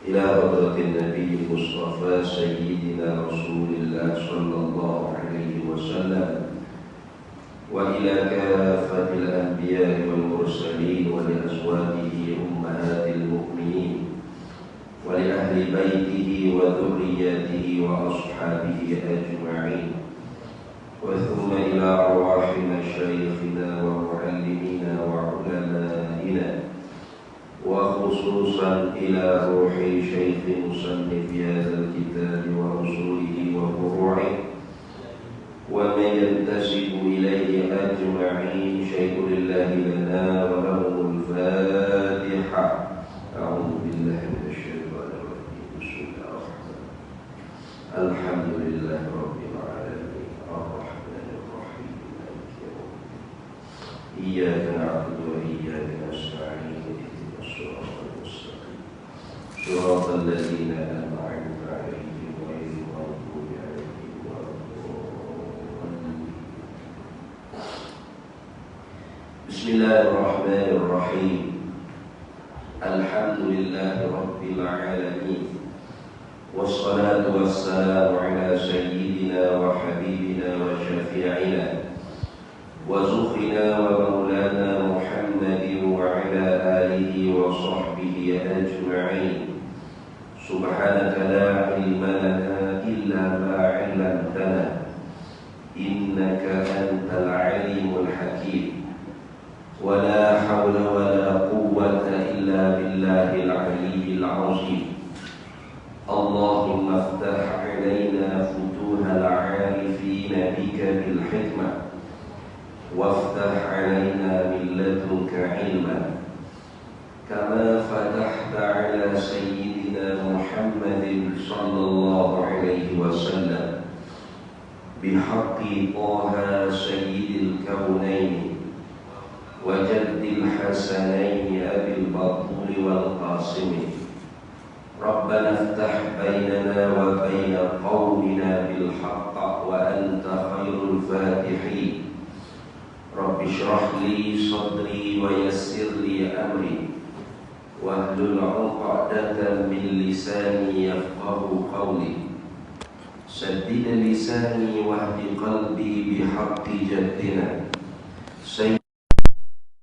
إلى حضرة النبي المصطفى سيدنا رسول الله صلى الله عليه وسلم وإلى كافة الأنبياء والمرسلين ولأزواجه أمهات المؤمنين ولأهل بيته وذريته وأصحابه أجمعين وثم إلى أرواح مشايخنا ومعلمينا وعلمائنا وخصوصا إلى روح شيخ مصنف هذا الكتاب ورسوله وفروعه ومن ينتسب إليه أجمعين شيء لله لنا ولهم الفاتحة. أعوذ بالله من الشيطان الرجيم. بسم الله الرحمن الرحيم. الحمد لله رب العالمين الرحمن الرحيم مالك يوم الدين إياك نعبد وإياك نستعين اهدنا الصراط المستقيم صراط الذين أنعمت عليهم غير المغضوب عليهم ولا الضالين. بسم الله الرحمن الرحيم. الحمد لله رب العالمين والصلاة والسلام على سيدنا وحبيبنا وشفيعنا وزخنا ومولانا محمد وعلى آله وصحبه أجمعين. سبحانك لا علم لنا إلا ما علمتنا إنك أنت العليم الحكيم ولا حول ولا قوة إلا بالله العلي العظيم. اللهم افتح علينا فتوح العارفين بك بالحكمة وافتح علينا من لدنك علما كما فتحت على سيدنا محمد صلى الله عليه وسلم بحق طه سيد الكونين وجد الحسنين أبي البطول والقاسم. ربنا افتح بيننا وبين قومنا بالحق وأنت خير الفاتحين. رب اشرح لي صدري ويسر لي أمري واحلل عقدة من لساني يفقه قولي سدد لساني واهد قلبي بحق جدنا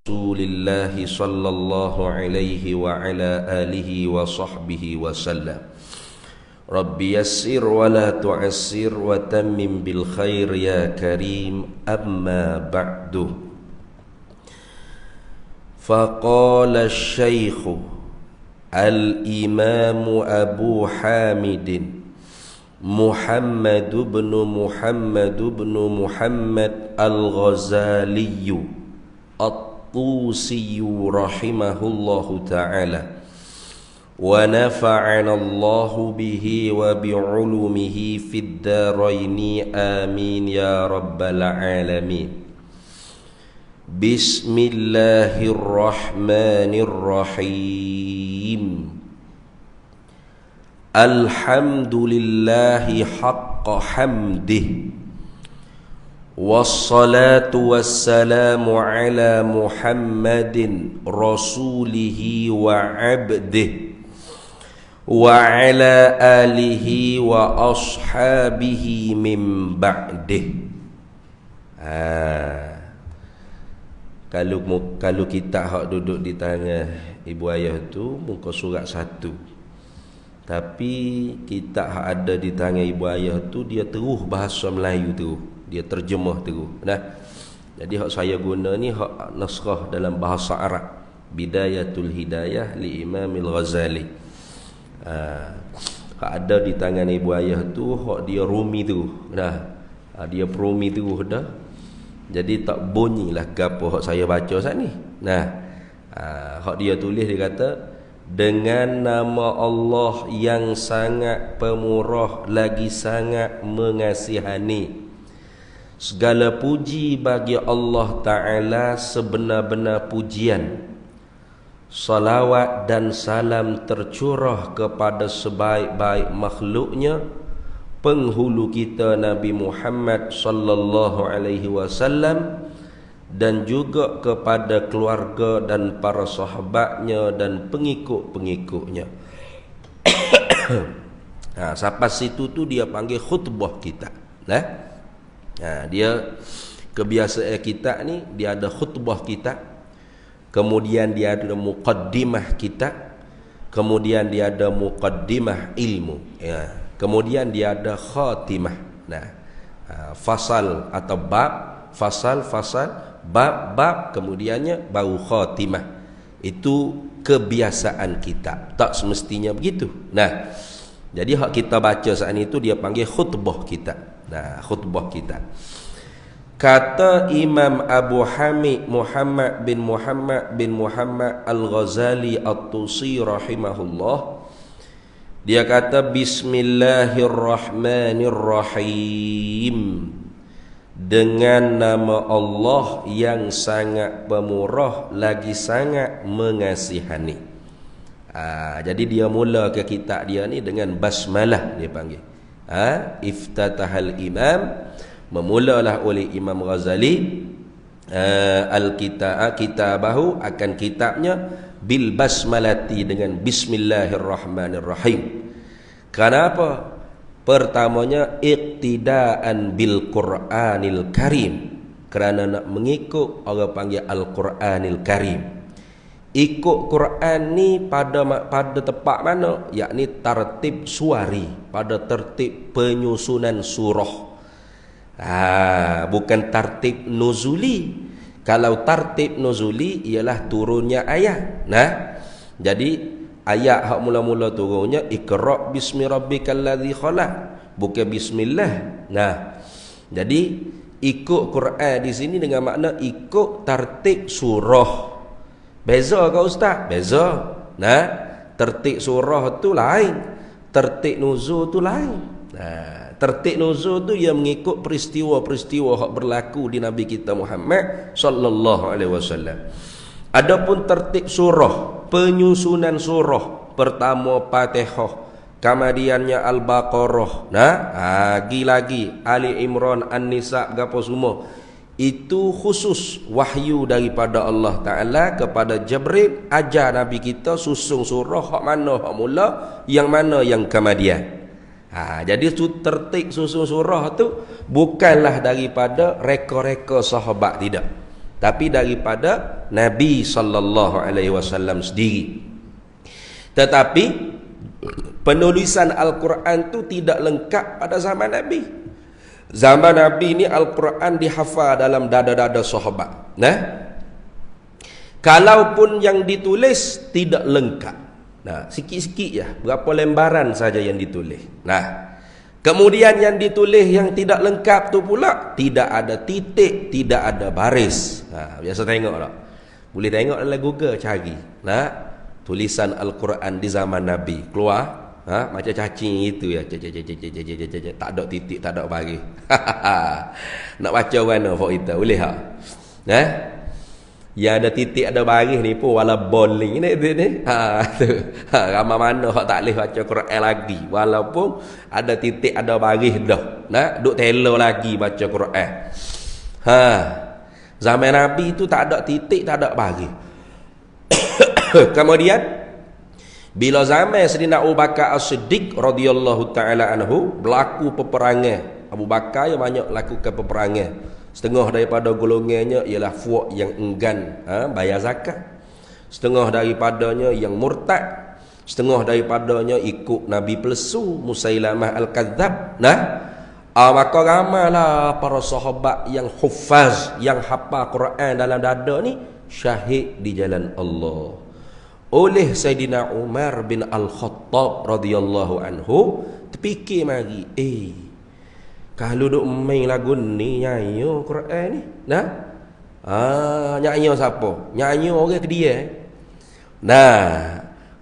رسول الله صلى الله عليه وعلى آله وصحبه وسلم. رب يسر ولا تعسر وتمم بالخير يا كريم. أما بعد فقال الشيخ الإمام أبو حامد محمد بن محمد الغزالي الطوسي رحمه الله تعالى ونفعنا الله به وبعلومه في الدارين آمين يا رب العالمين. بسم الله الرحمن الرحيم. الحمد لله حق حمده والصلاة والسلام على محمد رسوله وعبده وعلى آله وأصحابه من بعده. Kalau kita hak duduk di tangan ibu ayah tu muka surat 1. Tapi kita hak ada di tangan ibu ayah tu dia terus bahasa Melayu tu. Dia terjemah terus. Nah. Jadi hak saya guna ni hak naskah dalam bahasa Arab. Bidayatul Hidayah li Imamil Ghazali. Hak ada di tangan ibu ayah tu hak dia rumi tu. Nah. Dia perumi tu dah. Jadi tak bunyilah gapo hak saya baca saat ni. Nah. Hak dia tulis dia kata dengan nama Allah yang sangat pemurah lagi sangat mengasihani. Segala puji bagi Allah Ta'ala sebenar-benar pujian. Salawat dan salam tercurah kepada sebaik-baik makhluknya, penghulu kita Nabi Muhammad sallallahu alaihi wasallam, dan juga kepada keluarga dan para sahabatnya dan pengikut-pengikutnya. Sampai situ tu dia panggil khutbah kita. Dia kebiasaan kita ni, dia ada khutbah kita, kemudian dia ada muqaddimah kita, kemudian dia ada muqaddimah ilmu, kemudian dia ada khatimah. Fasal atau bab, fasal, bab, kemudiannya baru khatimah. Itu kebiasaan kita, tak semestinya begitu. Jadi hak kita baca saat itu dia panggil khutbah kita. Khutbah kita. Kata Imam Abu Hamid Muhammad bin Muhammad Al-Ghazali At-Tusi rahimahullah, dia kata Bismillahirrahmanirrahim, dengan nama Allah yang sangat pemurah lagi sangat mengasihani. Jadi dia mula ke kitab dia ni dengan basmalah, dia panggil. Iftatahal imam, memulalah oleh Imam Ghazali kitabahu, akan kitabnya, bil basmalati, dengan bismillahirrahmanirrahim. Kenapa? Pertamanya iqtidaan bil Qur'anil Karim, kerana nak mengikut orang panggil Al-Quranil Karim. Ikut Quran ni pada tempat mana? Yakni tertib suari, pada tertib penyusunan surah. Bukan tertib nuzuli. Kalau tertib nuzuli ialah turunnya ayat. Jadi ayat hak mula-mula turunnya Iqra bismi rabbikal ladzi khalaq, bukan bismillah. Jadi ikut Quran di sini dengan makna ikut tertib surah. Beza ke ustaz? Beza. Tertib surah tu lain, tertib nuzul tu lain. Tertib nuzul tu ia mengikut peristiwa-peristiwa yang berlaku di Nabi kita Muhammad sallallahu alaihi wasallam. Adapun tertib surah, penyusunan surah, pertama Fatihah, kemudiannya Al-Baqarah, lagi Ali Imran, An-Nisa, gapo semua. Itu khusus wahyu daripada Allah Ta'ala kepada Jibril, ajar Nabi kita susung surah, hak mana hak mula, yang mana yang kemudian. Jadi tertib susun surah tu bukanlah daripada reka-reka sahabat, tidak, tapi daripada Nabi sallallahu alaihi wasallam sendiri. Tetapi penulisan Al-Quran tu tidak lengkap pada zaman Nabi. Zaman Nabi ni Al-Quran dihafal dalam dada-dada sahabat. Kalaupun yang ditulis tidak lengkap, sikit-sikit ya, berapa lembaran saja yang ditulis. Kemudian yang ditulis yang tidak lengkap tu pula tidak ada titik, tidak ada baris. Biasa tengok tak? Boleh tengok dalam Google, cari tulisan Al-Quran di zaman Nabi, keluar macam cacing itu ya, tak ada titik, tak ada baris. Nak baca mana for kita boleh tak? Yang ada titik ada baris ni pun wala bowling ni ramai mana hak tak boleh baca Quran lagi, walaupun ada titik ada baris dah, duk telo lagi baca Quran. Zaman Nabi tu tak ada titik, tak ada baris. Kemudian bila zaman Sayyidina Abu Bakar As-Siddiq radhiyallahu taala anhu berlaku peperangan, Abu Bakar yang banyak lakukan peperangan. Setengah daripada golongannya ialah fuak yang enggan bayar zakat, setengah daripadanya yang murtad, setengah daripadanya ikut Nabi palsu Musailamah Al-Kadzab. Maka ramailah para sahabat yang hufaz, yang hafal Quran dalam dada ni, syahid di jalan Allah oleh Sayyidina Umar bin Al-Khattab radhiyallahu anhu. Terfikir mari, kalau duk main lagu ni nyanyi Quran ni, nyanyi siapa? Nyanyi orang ke dia.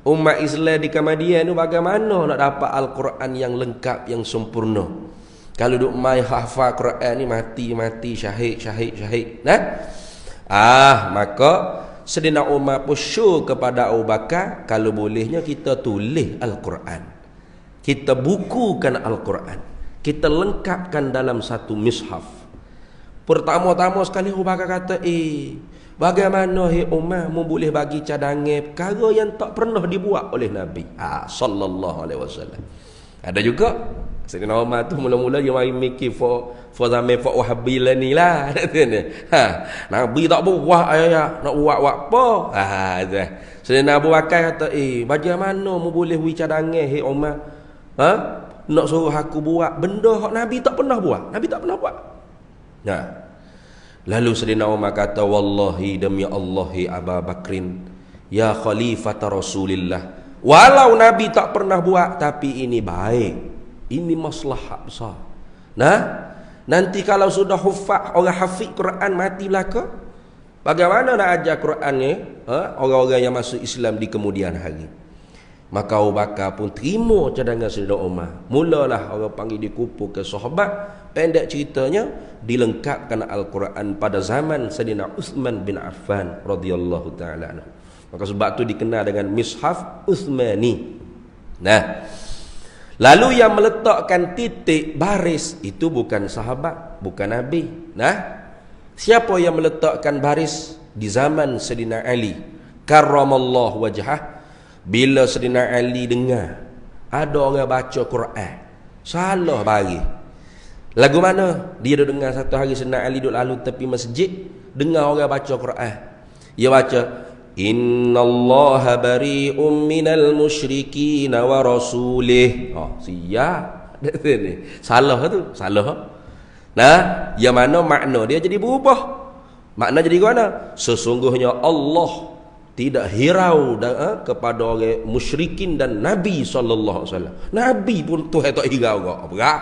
Umat Islam di Kamadian tu bagaimana nak dapat Al-Quran yang lengkap, yang sempurna? Kalau duk main hafal Quran ni mati syahid. Maka Sayyidina Umar pusyur kepada Abu Bakar, kalau bolehnya kita tulis Al-Quran, kita bukukan Al-Quran, kita lengkapkan dalam satu mishaf. Pertama-tama sekali Abu Bakar kata, Bagaimana Umar boleh bagi cadangan perkara yang tak pernah dibuat oleh Nabi sallallahu alaihi wasallam. Ada juga Sayyidina Umar tu mula-mula dia mari mikir for zaman for Wahabilah ni lah. Nabi tak buat nak buat apa? Sayyidina Abu Bakar kata, bagaimana boleh bagi cadangan Umar? Nak suruh aku buat benda hak Nabi tak pernah buat. Nabi tak pernah buat. Lalu Sayyidina Umar kata, wallahi demi Allah Abu Bakrin, ya khalifata Rasulillah, walau Nabi tak pernah buat, tapi ini baik, ini maslahat besar. Nanti kalau sudah hufaz, orang hafiz Quran mati belaka, bagaimana nak ajar Quran ni orang-orang yang masuk Islam di kemudian hari? Maka Abu Bakar pun terima cadangan Sayyidina Umar. Mulalah orang panggil dia kumpul ke sahabat. Pendek ceritanya, dilengkapkan Al-Quran pada zaman Sayyidina Uthman bin Affan radhiyallahu taala anhu. Maka sebab tu dikenal dengan Mishaf Uthmani. Lalu yang meletakkan titik baris itu bukan sahabat, bukan Nabi. Siapa yang meletakkan baris di zaman Sayyidina Ali karramallahu wajhah? Bila Sayyidina Ali dengar ada orang baca Quran, salah bagi. Lagu mana? Dia duduk dengar satu hari Sayyidina Ali duduk lalu tepi masjid, dengar orang baca Quran. Dia baca, innallaha bari'um minal musyrikin wa rasulih. Siap. Salah tu, salah. Yang mana makna dia jadi berubah. Makna jadi mana? Sesungguhnya Allah tidak hirau kepada orang musyrikin dan Nabi sallallahu alaihi wasallam. Nabi pun Tuhan tak hirau kau. Berat.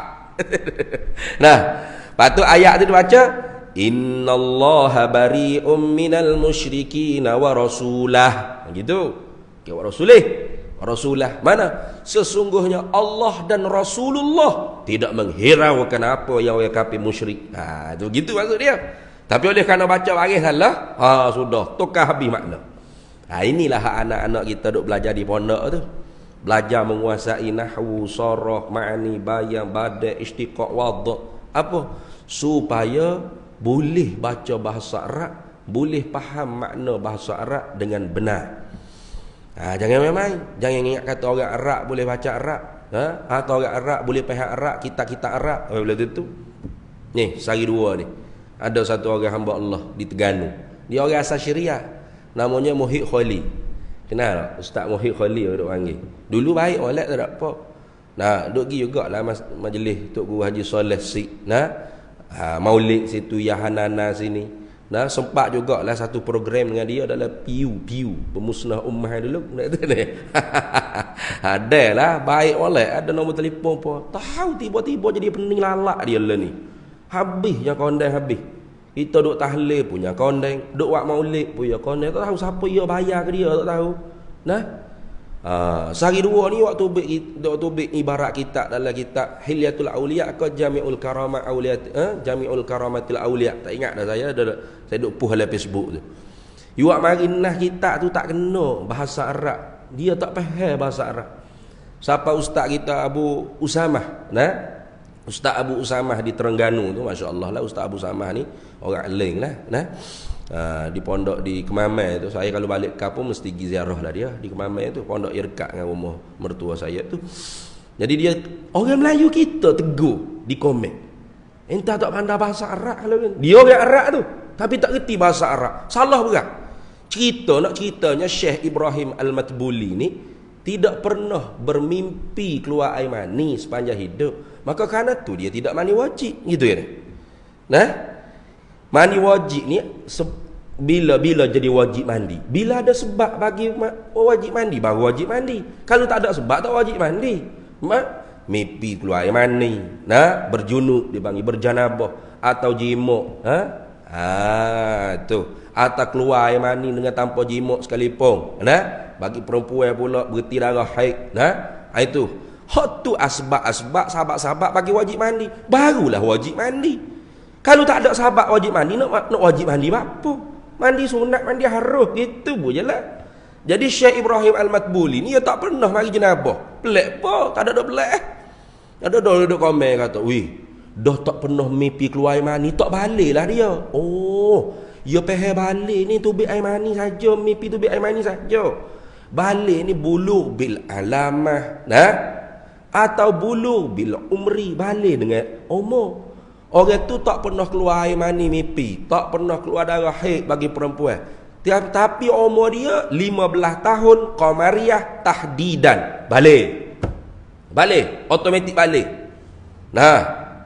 Lepas tu ayat tu dibaca, innallaha bari'um minal musyrikin wa rasulah. Gitu. Wa rasulah. Mana? Sesungguhnya Allah dan Rasulullah tidak menghiraukan apa yang orang kafir musyrik. Tu gitu maksud dia. Tapi oleh kerana baca baris salah, sudah tukar habis makna. Inilah hak anak-anak kita duk belajar di pondok tu. Belajar menguasai nahwu, saraf, ma'ani, bayan, badal, istiqaq, wadha. Apa? Supaya boleh baca bahasa Arab, boleh faham makna bahasa Arab dengan benar. Jangan main-main. Jangan ingat kata orang Arab boleh baca Arab, atau orang Arab boleh faham Arab, kita Arab. Boleh tentu. Ni, sehari dua ni. Ada satu orang hamba Allah di Terengganu. Dia orang asal Syria. Namanya Muhyiddin Khali. Kenal tak? Ustaz Muhyiddin Khali duk panggil. Dulu baik molek tak ada apa. Duk pergi jugalah majlis Tok Guru Haji Soleh Sik. Maulid situ Yahanana sini. Sempat jugalah satu program dengan dia adalah PIU pemusnah ummah dulu. Adalah baik molek, ada nombor telefon apa. Tahu tiba-tiba jadi pening lalak dia lah ni. Habis yang kondang habis. Kita duk tahlil punya kondeng, duk buat maulid punya kondeng, tak tahu siapa dia bayar ke dia, tak tahu. Sehari dua ni waktu bik ibarat kita dalam kitab Hilyatul Auliya ke Jami'ul Karamat Auliya, Jami'ul Karamatil Auliya. Tak ingat dah saya duk push dalam Facebook tu. Yuak mari nah kitab tu tak kena bahasa Arab. Dia tak faham bahasa Arab. Siapa ustaz kita Abu Usamah, Ustaz Abu Usamah di Terengganu tu, masya-Allah lah Ustaz Abu Usamah ni orang aling lah. Di pondok di Kemamai tu, saya kalau balik kampung mesti pergi ziarah lah dia di Kemamai tu, pondok dia dekat dengan rumah mertua saya tu. Jadi dia orang Melayu kita tegur di komen, entah tak pandai bahasa Arab kalau kan. Dia orang Arab tu tapi tak reti bahasa Arab. Salah berat. Ceritanya Syekh Ibrahim Al-Matbuli ni tidak pernah bermimpi keluar air mani sepanjang hidup. Maka kerana tu dia tidak mandi wajib, gitu ya. Mandi wajib ni bila jadi wajib mandi? Bila ada sebab bagi wajib mandi, baru wajib mandi. Kalau tak ada sebab tak wajib mandi. Mimpi keluar air mani, berjunub dipanggil berjanabah atau jimuk, tu. Atau keluar air mani dengan tanpa jimuk sekalipun, bagi perempuan pula berhenti darah haid, itu. Hak tu asbab-asbab sahabat-sahabat bagi wajib mandi, barulah wajib mandi. Kalau tak ada sahabat wajib mandi, nak wajib mandi apa? Mandi sunat, mandi harus, gitu je lah. Jadi Syekh Ibrahim Al-Matbuli ni dia tak pernah mari jenabah. Pelik apa? Tak ada pelik. Ada duduk komen kata, dah tak pernah mimpi keluar air mani, tak baliklah dia. Ya peheh balik ni tubik air mani saja, mimpi tubik air mani saja. Balik ni bulu bil alamah, nah, atau bulu bil umri, balik dengan umur. Orang tu tak pernah keluar air mani mimpi, tak pernah keluar darah haid bagi perempuan. Tapi umur dia 15 tahun qamariyah tahdidan. Balik, automatik balik. Nah,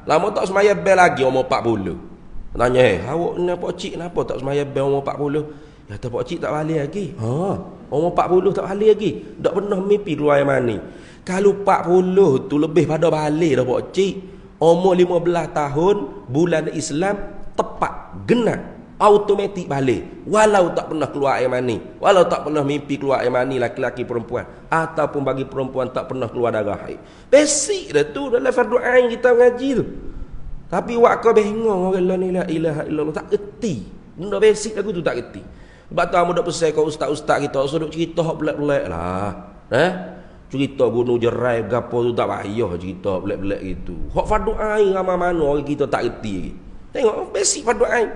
lama tak semaya bel lagi umur 40. Tanya, awak ni pak cik kenapa tak semaya bel umur 40? Ya tak pak cik tak balik lagi. Umur 40 tak balik lagi. Tak pernah mimpi keluar air mani. Kalau 40 tu lebih pada balik dah pak cik. Umur 15 tahun bulan Islam tepat genap automatik balik, walau tak pernah keluar air mani, walau tak pernah mimpi keluar air mani laki-laki perempuan, ataupun bagi perempuan tak pernah keluar darah haid. Basic dah tu dalam fardu ain kita mengaji tu. Tapi wak kau bengong orang la ilaha illallah tak reti. Benda basic aku tu tak reti. Sebab tu amu dak pesan kau ustaz-ustaz kita suruh cerita hak belak-belak lah. Cerita bunuh jerai gapo tu tak payah cerita belak-belak gitu. Hak fardu ain ramai mana orang kita tak reti lagi. Tengok basic fardu ain.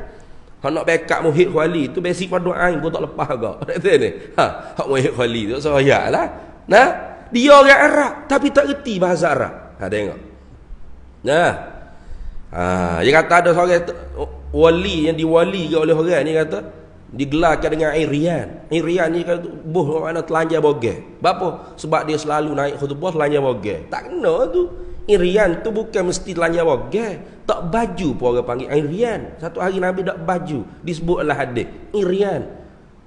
Hak nak backup muhid khali tu basic fardu ain pun tak lepas agak. Kata ni. Hak muhid khali tu soyaklah. Nah, dia orang Arab tapi tak reti bahasa Arab. Tengok. Nah. Dia kata ada seorang wali yang diwalikan oleh orang ni kata digelarkan dengan air rian. Air rian ni kata buh mana telanjang bogel. Apa? Sebab dia selalu naik khutbah telanjang bogel. Tak kena tu. Air rian tu bukan mesti telanjang bogel. Tak baju pun orang panggil air rian. Satu hari Nabi tak baju disebutlah hadis air rian.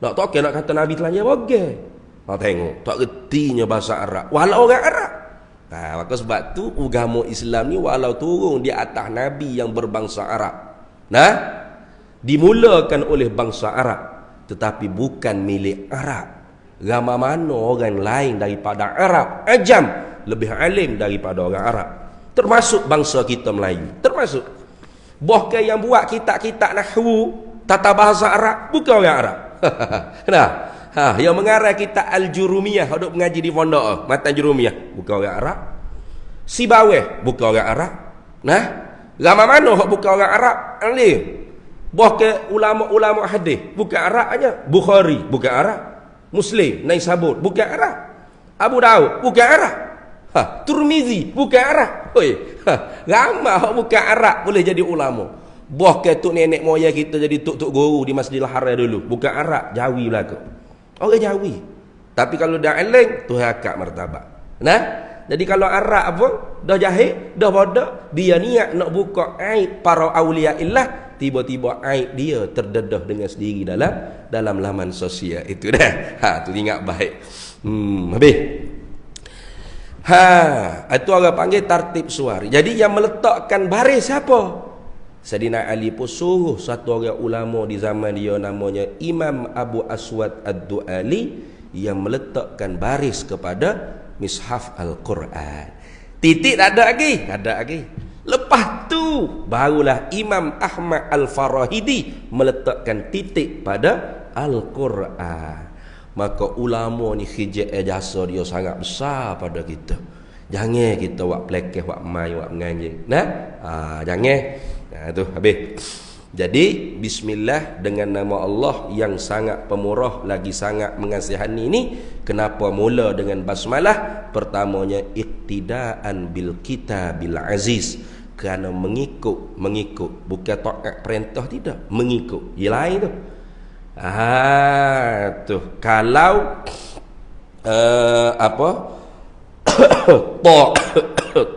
Tak tahu nak kata Nabi telanjang bogel. Tengok tak retinya bahasa Arab walau orang Arab. Maka sebab tu agama Islam ni walau turun di atas Nabi yang berbangsa Arab, nah, dimulakan oleh bangsa Arab tetapi bukan milik Arab. Agama mana orang lain daripada Arab, ajam lebih alim daripada orang Arab, termasuk bangsa kita Melayu, termasuk. Bahkan yang buat kitab-kitab nahwu tata bahasa Arab bukan orang Arab. Nah, yang mengarang kitab Al-Jurumiyah, duk mengaji di pondok Matan Jurumiyah, bukan orang Arab. Sibaweh bukan orang Arab. Nah, ramai mana hak bukan orang Arab? Alim. Bahkan ulama-ulama hadis bukan Arab aja. Bukhari bukan Arab. Muslim, Naisabur bukan Arab. Abu Daud bukan Arab. Tirmizi bukan Arab. Ramai hak bukan Arab boleh jadi ulama. Bahkan tok nenek moyang kita jadi tok-tok guru di Masjidil Haram dulu, bukan Arab, Jawi belaka. Orang Jawi. Tapi kalau dah eleng, tu hakak martabat. Nah, jadi kalau Arab apa, dah jahil, dah bodoh, dia niat nak buka aib para awliya illah, tiba-tiba aib dia terdedah dengan sendiri dalam laman sosial itu dah. Tu ingat baik. Habis. Itu orang panggil tartib suari. Jadi yang meletakkan baris siapa? Sayyidina Ali pun suruh satu orang ulama di zaman dia namanya Imam Abu Aswad Ad-Du'ali yang meletakkan baris kepada Mishaf Al-Quran. Titik tak ada lagi? Ada lagi. Lepas tu barulah Imam Ahmad Al-Farahidi meletakkan titik pada Al-Quran. Maka ulama ni khijat jasa dia sangat besar pada kita. Jangan kita buat pelekeh, buat mai, buat menganjing. Nah, jangan. Tu habis. Jadi bismillah dengan nama Allah yang sangat pemurah lagi sangat mengasihani ini. Kenapa mula dengan basmalah? Pertamanya iktidaan bil kitabil aziz, kerana mengikut bukan taat perintah, tidak, mengikut. Yang lain tu. Tu kalau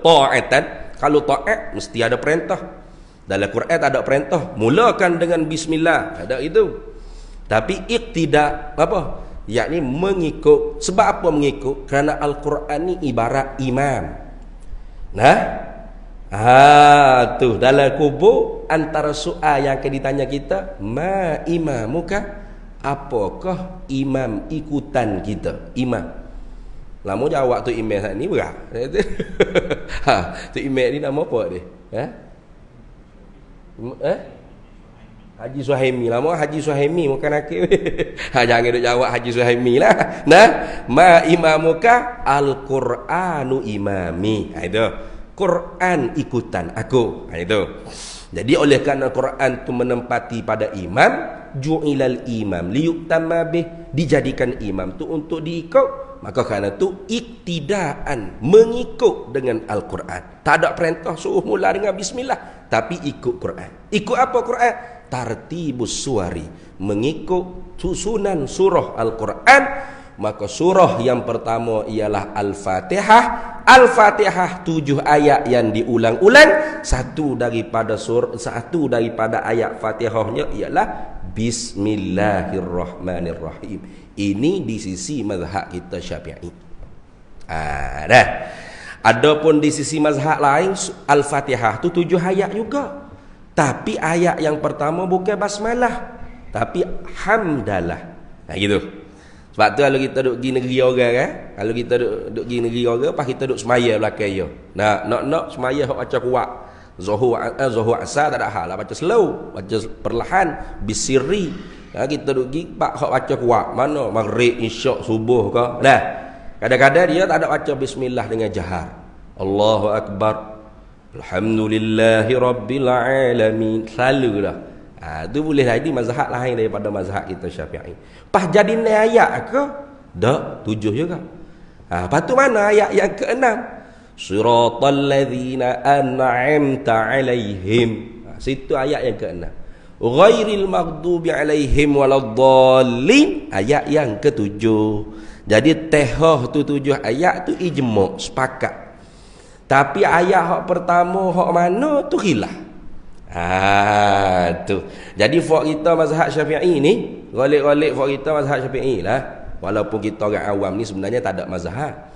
ta'atan, kalau taat mesti ada perintah. Dalam Quran tak ada perintah mulakan dengan bismillah, ada itu. Tapi iktida apa? Yakni mengikut. Sebab apa mengikut? Kerana Al-Quran ni ibarat imam. Nah, tu dalam kubur antara soal yang akan ditanya kita, ma imamuka? Apakah imam ikutan kita? Imam. Lama jawab tu imam ni berat. Tu imam ni nama apa dia? Haji Suhaimi. Lama Haji Suhaimi bukan akhir. Jangan duk jawab Haji Suhaimi lah. Nah, ma imamuka? Al-Quranu imami. Itu Quran ikutan aku. Itu. Jadi oleh kerana Quran tu menempati pada imam, ju'ilal imam liyutamma bih, dijadikan imam tu untuk diikut. Maka kerana tu iktidaan, mengikut dengan Al-Quran. Tak ada perintah suruh mula dengan bismillah, tapi ikut Quran. Ikut apa Quran? Tartibus suwari, mengikut susunan surah Al-Quran. Maka surah yang pertama ialah Al-Fatihah. Al-Fatihah 7 ayat yang diulang-ulang. Satu daripada ayat Fatihahnya ialah Bismillahirrahmanirrahim. Ini di sisi mazhab kita Syafi'i. Dah. Adapun di sisi mazhab lain, Al-Fatihah tu 7 ayat juga. Tapi ayat yang pertama bukan basmalah, tapi hamdalah. Gitu. Sebab tu kalau kita duduk pergi negeri orang kan, kalau kita duduk pergi negeri orang, pas kita duduk semaya belakang dia. Nak semaya hok baca kuat. Zuhur asar tak ada hal lah, baca slow, baca perlahan, bisirri. Kita duduk pergi pak hok baca kuat. Mana maghrib, isyak, subuh ke. Nah, kadang-kadang dia tak ada baca bismillah dengan jahar. Allahu akbar. Alhamdulillahi rabbil alamin. Selalu dah. Itu boleh jadi mazhab lain daripada mazhab kita Syafi'i. Pas jadi ayat ke? Tak, 7 juga. Lepas tu mana ayat yang ke-6? Siratal ladzina an'amta alaihim. Situ ayat yang ke-6. Ghairil maghdubi alaihim waladdallin. Ayat yang ke-7. Jadi tehah tu 7 ayat tu ijma', sepakat. Tapi ayat hak pertama hak mana tu khilaf. Tu. Jadi fak kita mazhab Syafi'i ni, golek-golek fak kita mazhab Syafi'i lah. Walaupun kita orang awam ni sebenarnya tak ada mazhab.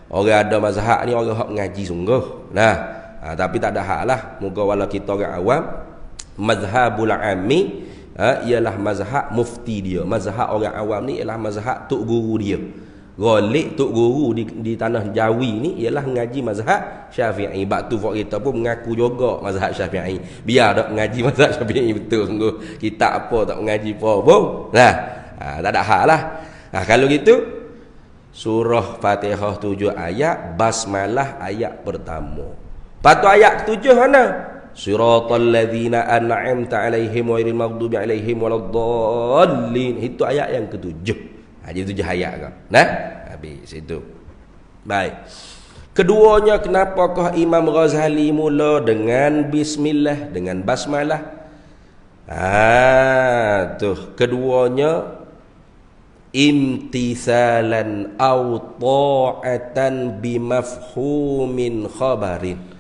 Orang ada mazhab ni orang hak mengaji sungguh. Tapi tak ada hak lah. Moga walau kita orang awam, mazhabul ammi ialah mazhab mufti dia. Mazhab orang awam ni ialah mazhab tok guru dia. Golek tok guru di tanah Jawi ni ialah mengaji mazhab Syafi'i. Bab tu kita pun mengaku juga mazhab Syafi'i. Biar tak mengaji mazhab Syafi'i betul sungguh. Kita apa tak mengaji apa pun. Tak ada hal lah. Kalau gitu surah Fatihah 7 ayat, basmalah ayat pertama. Patu ayat ke-7 mana? Siratal ladzina an'amta alaihim ghairil maghdubi alaihim waladdallin. Itu ayat yang ke-7. Jadi 7 ayat kan. Habis itu. Baik. Keduanya, kenapakah Imam Ghazali mula dengan bismillah, dengan basmalah? Keduanya imtithalan aw ta'atan bimafhumin khabarin.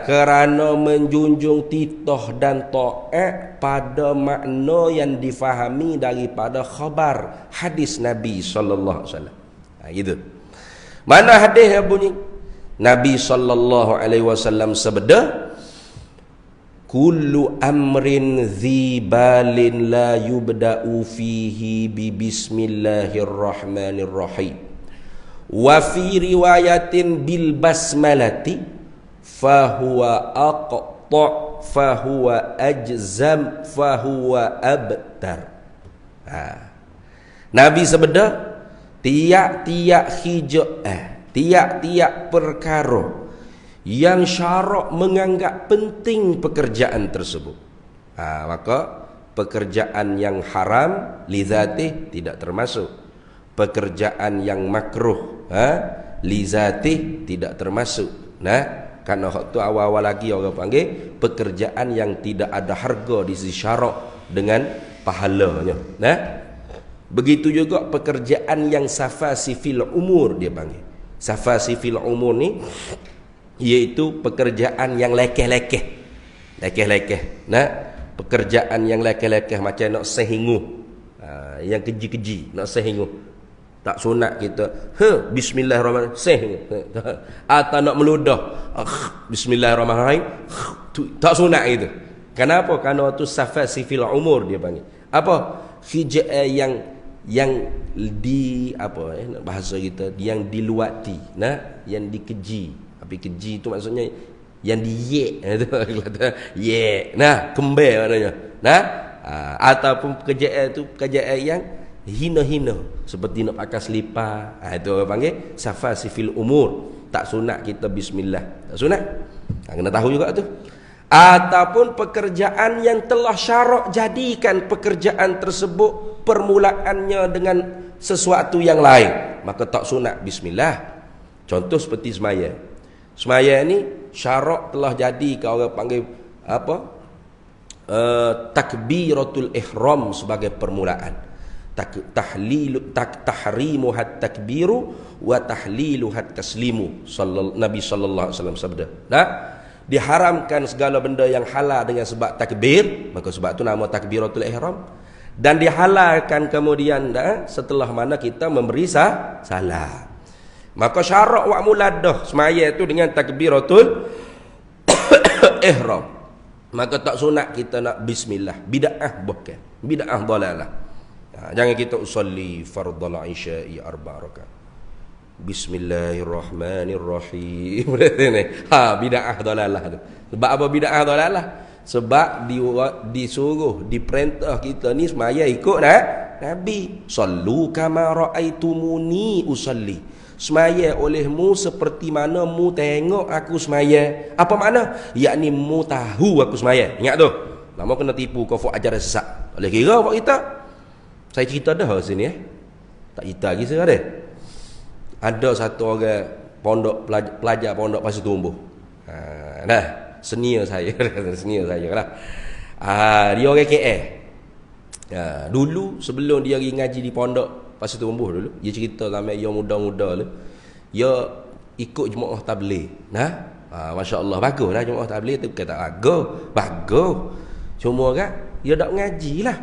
Kerana menjunjung titah dan taat pada makna yang difahami daripada khabar hadis Nabi sallallahu alaihi wasallam. Gitu. Mana hadis yang bunyi? Nabi sallallahu alaihi wasallam sabda, kullu amrin dzibalin la yubda'u fihi bi bismillahirrahmanirrahim wa fi riwayatin bil basmalati fahuwa aqta' fahuwa ajzam fahuwa abtar. Nabi sabda, tiap-tiap tiap-tiap perkara yang syarak menganggap penting pekerjaan tersebut, maka pekerjaan yang haram li zatih tidak termasuk, pekerjaan yang makruh li zatih tidak termasuk. Karena waktu awal-awal lagi orang panggil pekerjaan yang tidak ada harga di sisi syarak dengan pahalanya. Begitu juga pekerjaan yang safasifil umur dia panggil. Safasifil umur ni iaitu pekerjaan yang lekeh-lekeh. Lekeh-lekeh. Pekerjaan yang lekeh-lekeh macam nak sehingu. Yang keji-keji nak sehingu. Tak sunat kita bismillahirrahmanirrahim seh atau nak meludah bismillahirrahmanirrahim, tak sunat itu. Kenapa? Kerana itu safasifil umur dia panggil. Apa? Yang di apa bahasa kita, yang diluati, yang dikeji. Tapi keji itu maksudnya yang diyek itu kata yek. Kembal maknanya. Ataupun pekerjaan itu pekerjaan yang hina-hina, seperti nak pakai selipar, itu orang panggil safasifil umur. Tak sunat kita bismillah, tak sunat. Kena tahu juga tu. ataupun pekerjaan yang telah syarak jadikan pekerjaan tersebut permulaannya dengan sesuatu yang lain, maka tak sunat bismillah. Contoh seperti semaya. Semaya ni syarak telah jadi, kalau orang panggil apa, takbiratul ihram sebagai permulaan. Tahrimu hat takbiru wa tahlilu hat taslimu. Nabi sallallahu alaihi wasallam sabda. Nah, diharamkan segala benda yang halal dengan sebab takbir, maka sebab itu nama takbiratul ihram. Dan dihalalkan kemudian setelah mana kita memberi salam. Maka syarak wa muladah semaya itu dengan takbiratul ihram. Maka tak sunat kita nak bismillah. Bid'ah bukan. Bid'ah dalalah. Jangan kita usalli fardhal isya'i 4 rakaat. Bismillahirrahmanirrahim. Bid'ah dalalah tu. Sebab apa bid'ah dalalah? Sebab disuruh, diperintah kita ni semaya ikut Nabi. Sallu kama ra'aitumuni usalli. Semaya olehmu seperti mana mu tengok aku semaya. Apa makna? Yakni mu tahu aku semaya. Ingat tu. Lama kena tipu kau ajaran sesat. Oleh kira buat kita. Saya cerita dah sini tak cerita lagi sekarang. Ada satu orang pondok, pelajar pondok Pasir Tumbuh. Senior saya. Senior saya lah. Dia orang KL. Dulu sebelum dia pergi ngaji di pondok Pasir Tumbuh dulu, dia cerita sama dia muda-muda tu, dia ikut jemaah tabligh. Masya Allah, bagus lah jemaah tabligh tu. Bukan tak bagus. Cuma kan dia tak ngaji lah.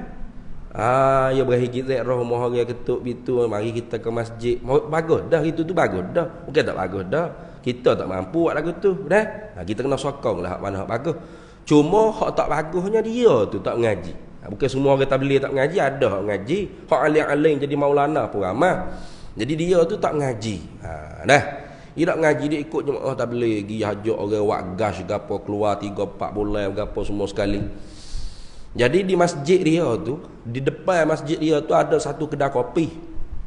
Ya berhikit roh moh dia ketuk pintu, mari kita ke masjid. Bagus dah itu tu, bagus dah. Bukan tak bagus dah. Kita tak mampu buat lagu tu dah. Kita kena sokong lah hak mana hak bagus. Cuma hak tak bagusnya dia tu tak mengaji. Bukan semua orang tabligh tak mengaji, ada hak mengaji. Hak alim-alim jadi maulana pun ramai. Jadi dia tu tak mengaji. Dia tak mengaji, dia ikut jemaah tabligh, pergi hajak orang wak gas gapo keluar 3-4 bulan gapo semua sekali. Jadi di masjid dia tu, di depan masjid dia tu ada satu kedai kopi.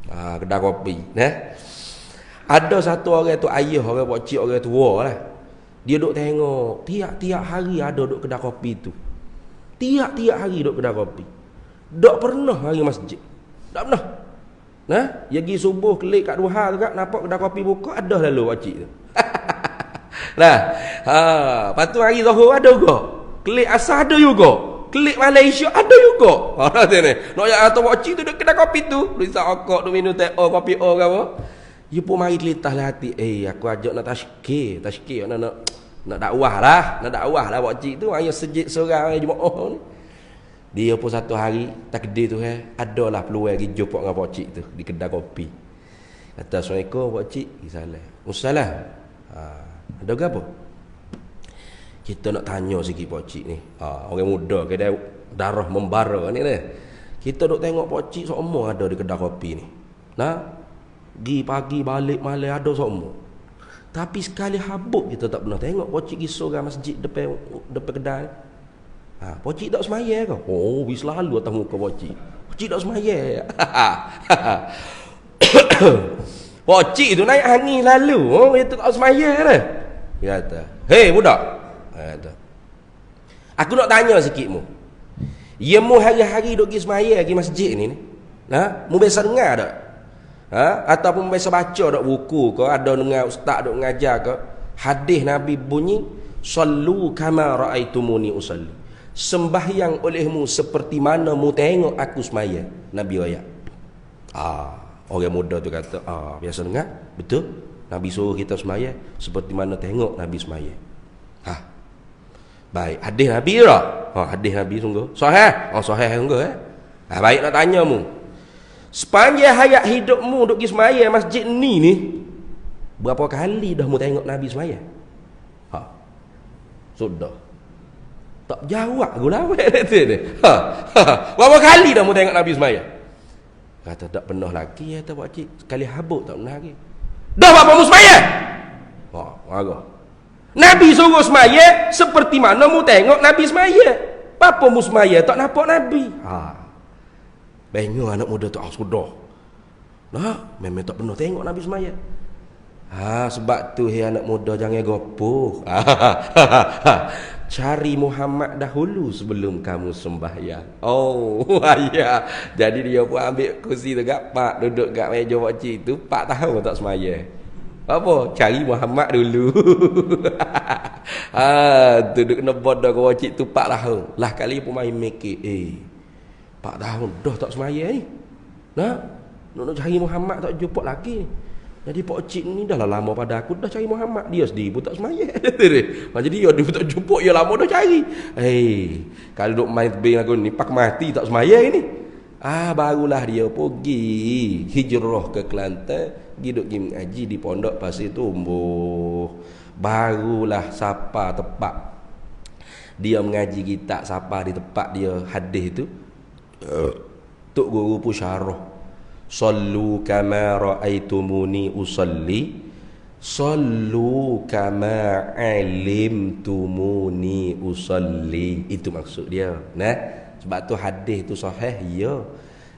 Kedai kopi. Ada satu orang tu ayah, orang pakcik, orang tua lah. Dia duk tengok tiap-tiap hari ada duk kedai kopi tu. Tiap-tiap hari duk kedai kopi. Tak pernah hari masjid. Tak pernah. Dia pergi subuh kelik kat duha tu kat, nampak kedai kopi buka, ada lalu pakcik tu. Lepas tu hari Zuhur ada juga. Kelik asar ada juga. Klik Malaysia ada juga. Nak yang atau pakcik tu duk kedai kopi tu, risau okok duk minum teh kopi ke apa. Dia pun mari kelitah lah hati. Aku ajak nak tazkir nak dakwah lah pakcik tu. Hanya sejid seorang jemaah ni. Dia pun satu hari takdir tu adalah peluang pergi jumpa dengan pakcik tu di kedai kopi. Kata, Assalamualaikum pakcik. Salam. Wassalam. Ada ke apa? Kita nak tanya sikit pakcik ni. Orang muda kedai darah membara ni dah. Kita duk tengok pakcik semua ada di kedai kopi ni. Pergi pagi balik malam ada semua. Tapi sekali habuk kita tak pernah tengok pakcik pergi seorang masjid depan kedai. Pakcik tak semaya ke? Bis selalu atas muka pakcik. Pakcik tak semaya. Pakcik tu naik angin lalu. Dia tak semaya dah. Dia kata, "Hei budak." Kata, "Aku nak tanya sikit mu. Ya mu hari-hari duk pergi semaya pergi masjid ni. Mu biasa dengar tak? Ataupun biasa baca tak buku ke, ada dengar ustaz duk mengajar ke, hadis Nabi bunyi sallu kama raaitumuni usalli. Sembahyang olehmu seperti mana mu tengok aku semaya." Nabi ayat. Orang muda tu kata, biasa dengar, betul. Nabi suruh kita semaya seperti mana tengok Nabi semaya. Baik, hadis Nabi tak? Hadis Nabi sungguh sahih. Sahih sungguh baik, nak tanya mu. Sepanjang hayat hidupmu duk pergi semaya masjid ni, berapa kali dah mu tengok Nabi semaya? Sudah. Tak jawab aku lah ni. Berapa kali dah mu tengok Nabi semaya? Kata tak pernah lagi. Kata pakcik, sekali habuk tak pernah lagi. Dah berapa mu semaya? Marah. Nabi suruh semaya seperti mana mu tengok Nabi semaya. Apa mu semaya tak nampak Nabi? Bengok anak muda tu sudah. Memang tak pernah tengok Nabi semaya. Sebab tu anak muda jangan gopoh. Cari Muhammad dahulu sebelum kamu sembahyang. Ya. Jadi dia pun ambil kursi tu kat pak, duduk kat meja pakcik tu 4 tahun tak sembahyang. Apa? Cari Muhammad dulu. Duduk kena bodoh ke pakcik tu 4 tahun. Lah kali pun main mikir, 4 tahun dah tak sembahyang ni. Nak cari Muhammad tak jumpa lagi. Jadi Pak Cik ni dah lama pada aku dah cari Muhammad. Dia sendiri pun tak semayang. Jadi dia tak jumpa, dia lama dah cari. Kalau duk main tebing aku ni pak mati tak semayang ni. Barulah dia pergi hijrah ke Kelantan, pergi duk ngaji di pondok Pasir Tumbuh. Barulah sapa tepat dia mengaji kitab, sapa di tempat dia hadis tu. Tok guru pun syarah. Sallu kama ra'aitumuni usalli, sallu kama alimtumuni usalli. Itu maksud dia. Sebab tu hadis tu sahih ya.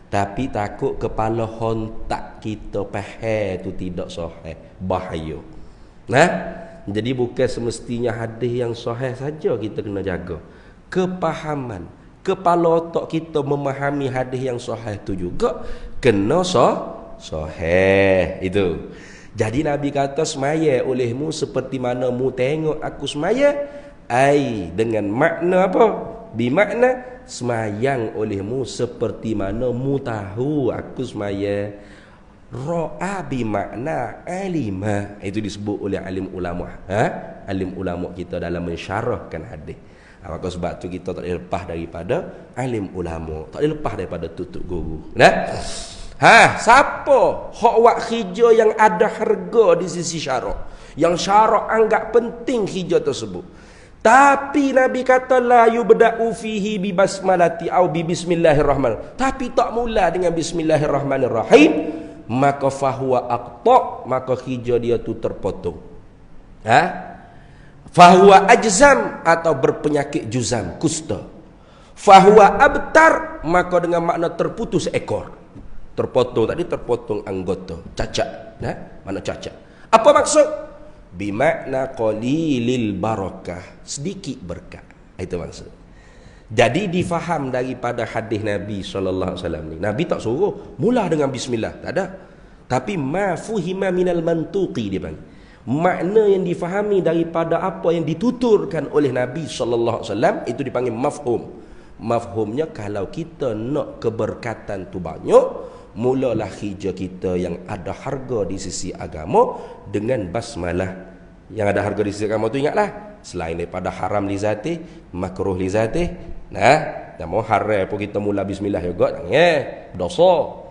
Tapi takut kepala hontak kita faham tu tidak sahih, bahaya. Jadi bukan semestinya hadis yang sahih saja kita kena jaga. Kepahaman, kepala otak kita memahami hadis yang sahih tu juga kena sahih. Itu. Jadi Nabi kata semaya olehmu seperti mana mu tengok aku semaya. Dengan makna apa? Bimakna semayang olehmu seperti mana mu tahu aku semaya. Ra'a bimakna alima. Itu disebut oleh alim ulama. Alim ulama kita dalam mensyarahkan hadis. Maka sebab tu kita tak boleh lepas daripada alim ulama, tak boleh lepas daripada tutup guru. Siapa hak wak hijau yang ada harga di sisi syarak, yang syarak anggap penting hijau tersebut, tapi Nabi kata la yubda'u fihi bi basmalati au bi bismillahirrahmanirrahim, tapi tak mula dengan bismillahirrahmanirrahim, maka fahuwa aqta, maka hijau dia tu terpotong. Fahuwa ajzam, atau berpenyakit juzam, kusta. Fahuwa abtar, maka dengan makna terputus ekor. Terpotong tadi, terpotong anggota, cacat. Mana cacat? Apa maksud? Bimakna qalilil barakah, sedikit berkah. Itu maksud. Jadi difaham daripada hadis Nabi SAW ni, Nabi tak suruh mula dengan bismillah, tak ada. Tapi ma fuhima minal mantuqi dia panggil. Makna yang difahami daripada apa yang dituturkan oleh Nabi SAW itu dipanggil mafhum. Mafhumnya kalau kita nak keberkatan tu banyak, mulalah hijau kita yang ada harga di sisi agama dengan basmalah. Yang ada harga di sisi agama tu ingatlah, selain daripada haram li zati, makruh li zati. Mau haram pun kita mula bismillah juga, dosa.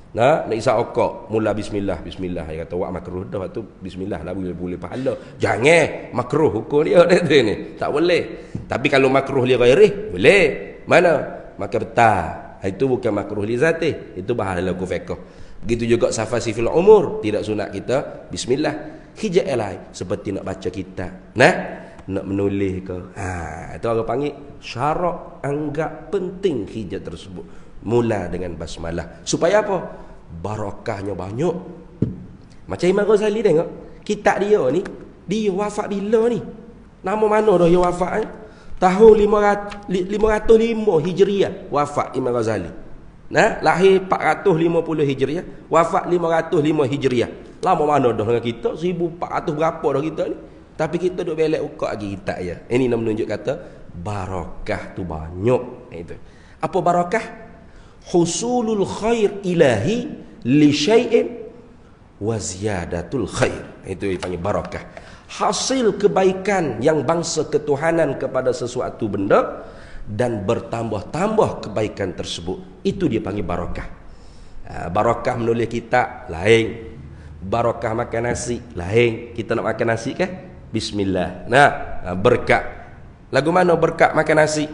Nak isap okok, mula bismillah. Dia kata wak makruh dah, waktu bismillah lah boleh pahala. Jangan makruh hukum dia ni. Tak boleh. Tapi kalau makruh li ghairi, boleh. Mana? Maka betul. Itu bukan makruh li zati, itu bahasa dalam fiqh. Begitu juga safasi fil umur, tidak sunat kita bismillah. Hijab elai seperti nak baca kitab. Nak menulis ke. Itu orang panggil syarak anggap penting hijab tersebut. Mula dengan basmalah. Supaya apa? Barakahnya banyak. Macam Imam Ghazali tengok, kitab dia ni, dia wafat bila ni? Nama mana dah dia wafat? Tahun 505 Hijriah wafat Imam Ghazali. Lahir 450 Hijriah, wafat 505 Hijriah. Lama mana dah dengan kita? 1400 berapa dah kita ni? Tapi kita duk belek uka lagi kitab ya. Ini nak menunjuk kata barakah tu banyak. Itu. Apa barakah? Husulul khair ilahi li syai'in wa ziyadatul khair. Itu dipanggil barakah. Hasil kebaikan yang bangsa ketuhanan kepada sesuatu benda dan bertambah-tambah kebaikan tersebut. Itu dia panggil barakah. Barakah menulis kitab lain. Barakah makan nasi lain. Kita nak makan nasi kan? Bismillah. Berkat. Lagu mana berkat makan nasi?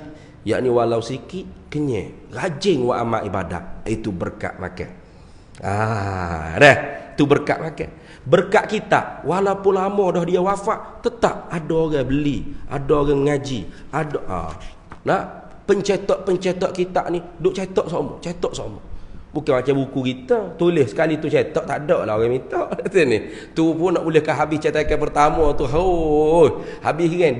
Yakni walau sikit kenyang, rajin wa amal ibadat, itu berkat makan. Itu berkat makan. Berkat kita, walaupun lama dah dia wafat, tetap ada orang beli, ada orang ngaji, ada pencetak-pencetak kitab ni duk cetak sama. Bukan macam buku kita, tulis sekali tu cetak, tak ada lah orang minta. Ni. Tu pun nak bolehkah habis cetakan pertama tu. Habis kan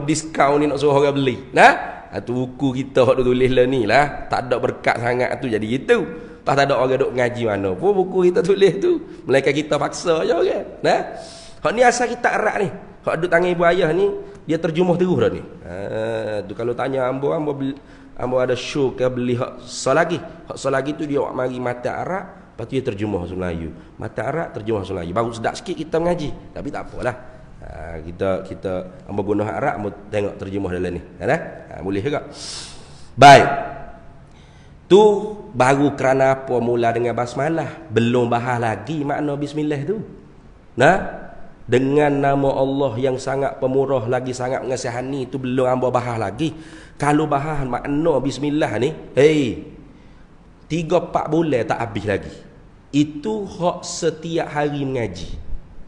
diskaun ni nak suruh orang beli. Nah, tu buku kita hak tulis lah ni lah. Tak ada berkat sangat tu jadi gitu. Pas tak ada orang duk ngaji mana pun buku kita tulis tu. Melainkan kita paksa je kan. Nah. Hak ni asal kita Arab ni. Hak duk tangan ibu ayah ni, dia terjemah terus dah ni. Tu kalau tanya ambo ada show ke beli hak salagi. Hak salagi tu dia mari mata Arab, lepas tu dia terjemah bahasa Melayu. Mata Arab terjemah bahasa Melayu. Baru sedap sikit kita mengaji. Tapi tak apalah. Kita ambo guna Arab, ambo tengok terjemah dalam ni. Boleh juga. Baik. Tu baru kerana apa mula dengan basmalah. Belum bahas lagi makna bismillah tu. Nah, dengan nama Allah yang sangat pemurah lagi sangat mengasihani itu belum hamba bahas lagi. Kalau bahas makna bismillah ni, 3-4 bulan tak habis lagi. Itu hak setiap hari mengaji.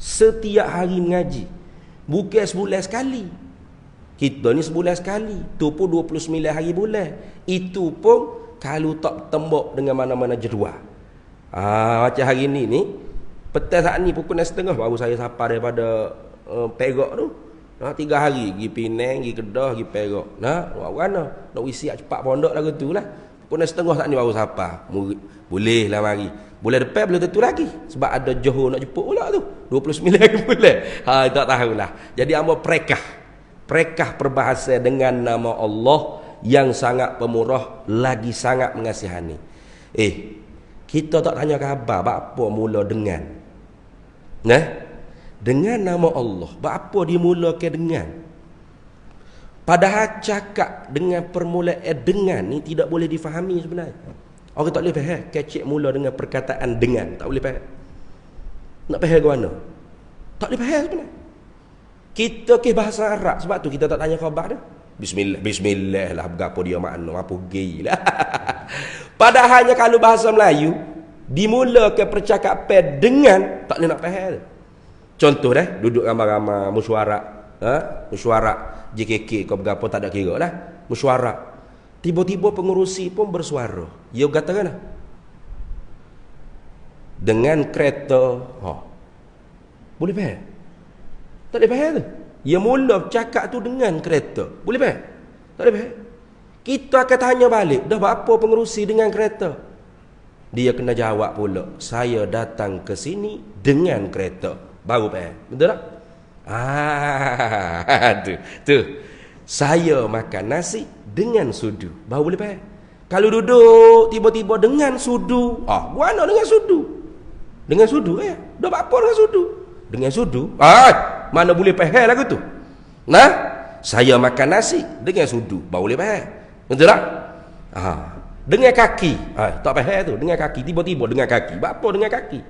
Setiap hari mengaji. Bukan sebulan sekali. Kita ni sebulan sekali. Tu pun 29 hari bulan. Itu pun kalau tak tembok dengan mana-mana jadual. Macam hari ni petang saat ni pukul 6.30 baru saya sapa daripada Perak tu. 3 hari pergi Penang, pergi Kedah, pergi Perak. Buat mana? Nak wisiat cepat pondok lagu tu lah. Pukul 6.30 saat ni baru sapa. Boleh lah mari. Bulan depan belum tentu lagi. Sebab ada Johor nak jemput pula tu. 29 hari bulan. Tak tahulah. Jadi hamba Prekah perbahasan dengan nama Allah yang sangat pemurah lagi sangat mengasihani. Kita tak tanya khabar apa mula dengan. Dengan nama Allah. Apa dimulakan dengan? Padahal cakap dengan permulaan dengan ni tidak boleh difahami sebenarnya. Orang tak boleh faham. Kecik mula dengan perkataan dengan. Tak boleh faham. Nak faham ke mana? Tak boleh faham sebenarnya. Kita bahasa Arab. Sebab tu kita tak tanya khabar dia. Bismillah lah. Berapa dia makna. Apa gay lah. Padahalnya kalau bahasa Melayu, dimulakan percakapan dengan, tak boleh nak faham. Contoh duduk ramai-ramai mesyuarat. Mesyuarat JKK kau berapa tak ada kira lah. Mesyuarat. Tiba-tiba pengurusi pun bersuara. Dia katakan lah. Dengan kereta. Boleh faham? Tak boleh faham tu. Dia mula cakap tu dengan kereta. Boleh faham? Tak boleh faham. Kita akan tanya balik. Dah apa pengurusi dengan kereta? Dia kena jawab pula. Saya datang ke sini dengan kereta. Baru faham. Betul tak? Tu. Saya makan nasi dengan sudu. Baru boleh faham. Kalau duduk tiba-tiba dengan sudu. Mana dengan sudu? Dengan sudu dah apa dengan sudu? Dengan sudu? Mana boleh faham lagu tu? Saya makan nasi dengan sudu. Baru boleh faham. Betul tak? Dengan kaki. Tak faham tu. Dengan kaki. Tiba-tiba dengan kaki. Apa dengan kaki?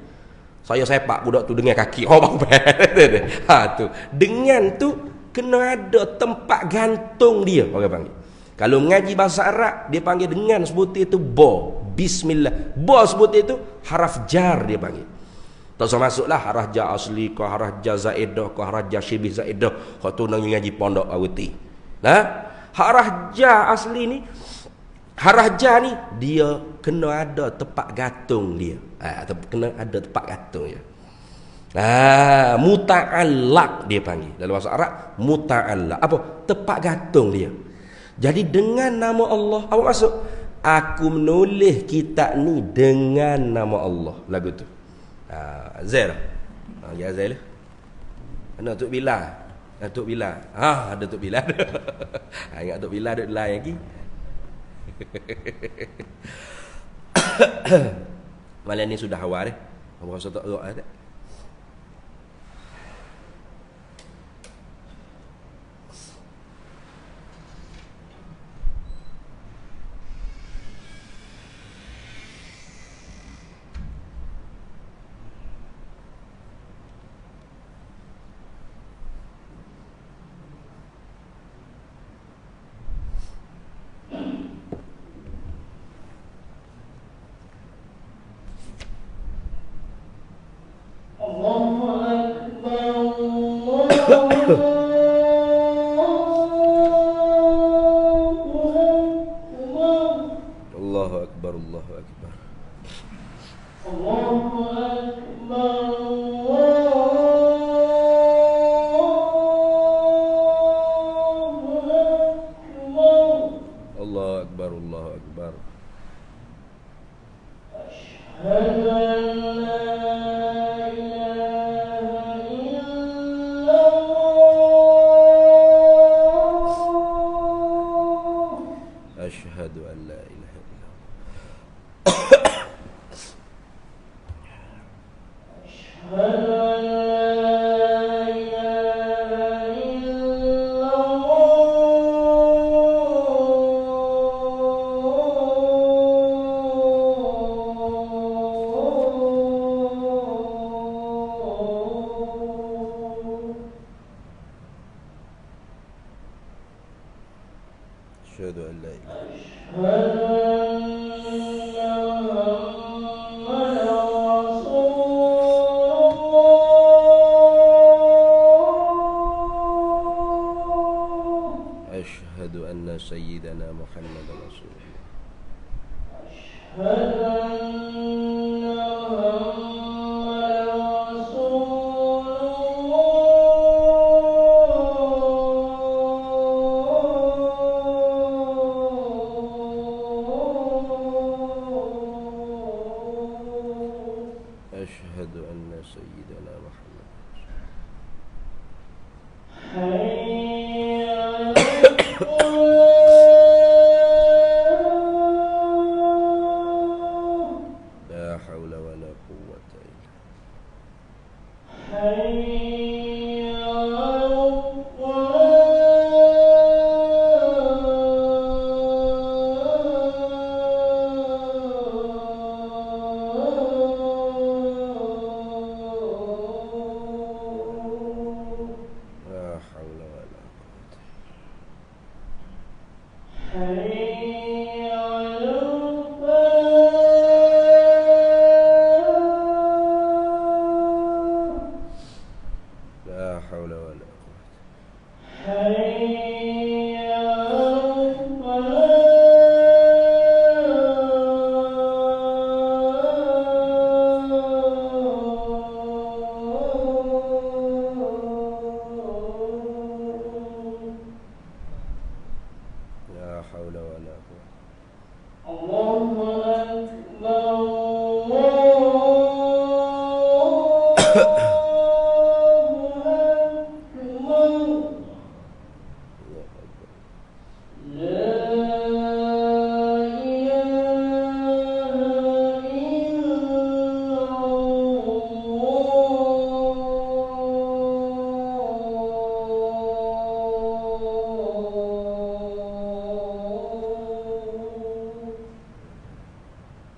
Saya sepak budak tu dengan kaki. Baru faham. Tu. Dengan tu kena ada tempat gantung dia. Orang panggil. Kalau mengaji bahasa Arab, dia panggil dengan sebut itu ba. Bismillah. Ba sebut itu haraf jar dia panggil. Tak usah masuklah haraf jar asli, kau haraf jar zaidah, kau haraf jar syibih zaidah. Kau tu nak ngaji pondok awti. Haraf jar asli ni, haraf jar ni dia kena ada tempat gantung dia. Kena ada tempat gantung dia. Muta'allaq dia panggil. Dalam bahasa Arab muta'allaq. Apa? Tempat gantung dia. Jadi dengan nama Allah, awak masuk, aku menulis kitab ni dengan nama Allah. Lagu tu. Zail. Ya Zail. Mana Tok Bilal? Tok Bilal. Ada Tok Bilal. Ingat Tok Bilal duduk lain lagi. Malam ni sudah awal Apa rasa tak rock tak? Allahu Akbar, Allahu Akbar. Asyhadu an la ilaha illallah. Asyhadu an la ilaha أشهد أن سيدنا محمد رسول الله. أشهد أن سيدنا محمد لا حول ولا قوة إلا لا حول ولا قوة. لا حول ولا قوة. لا حول ولا قوة.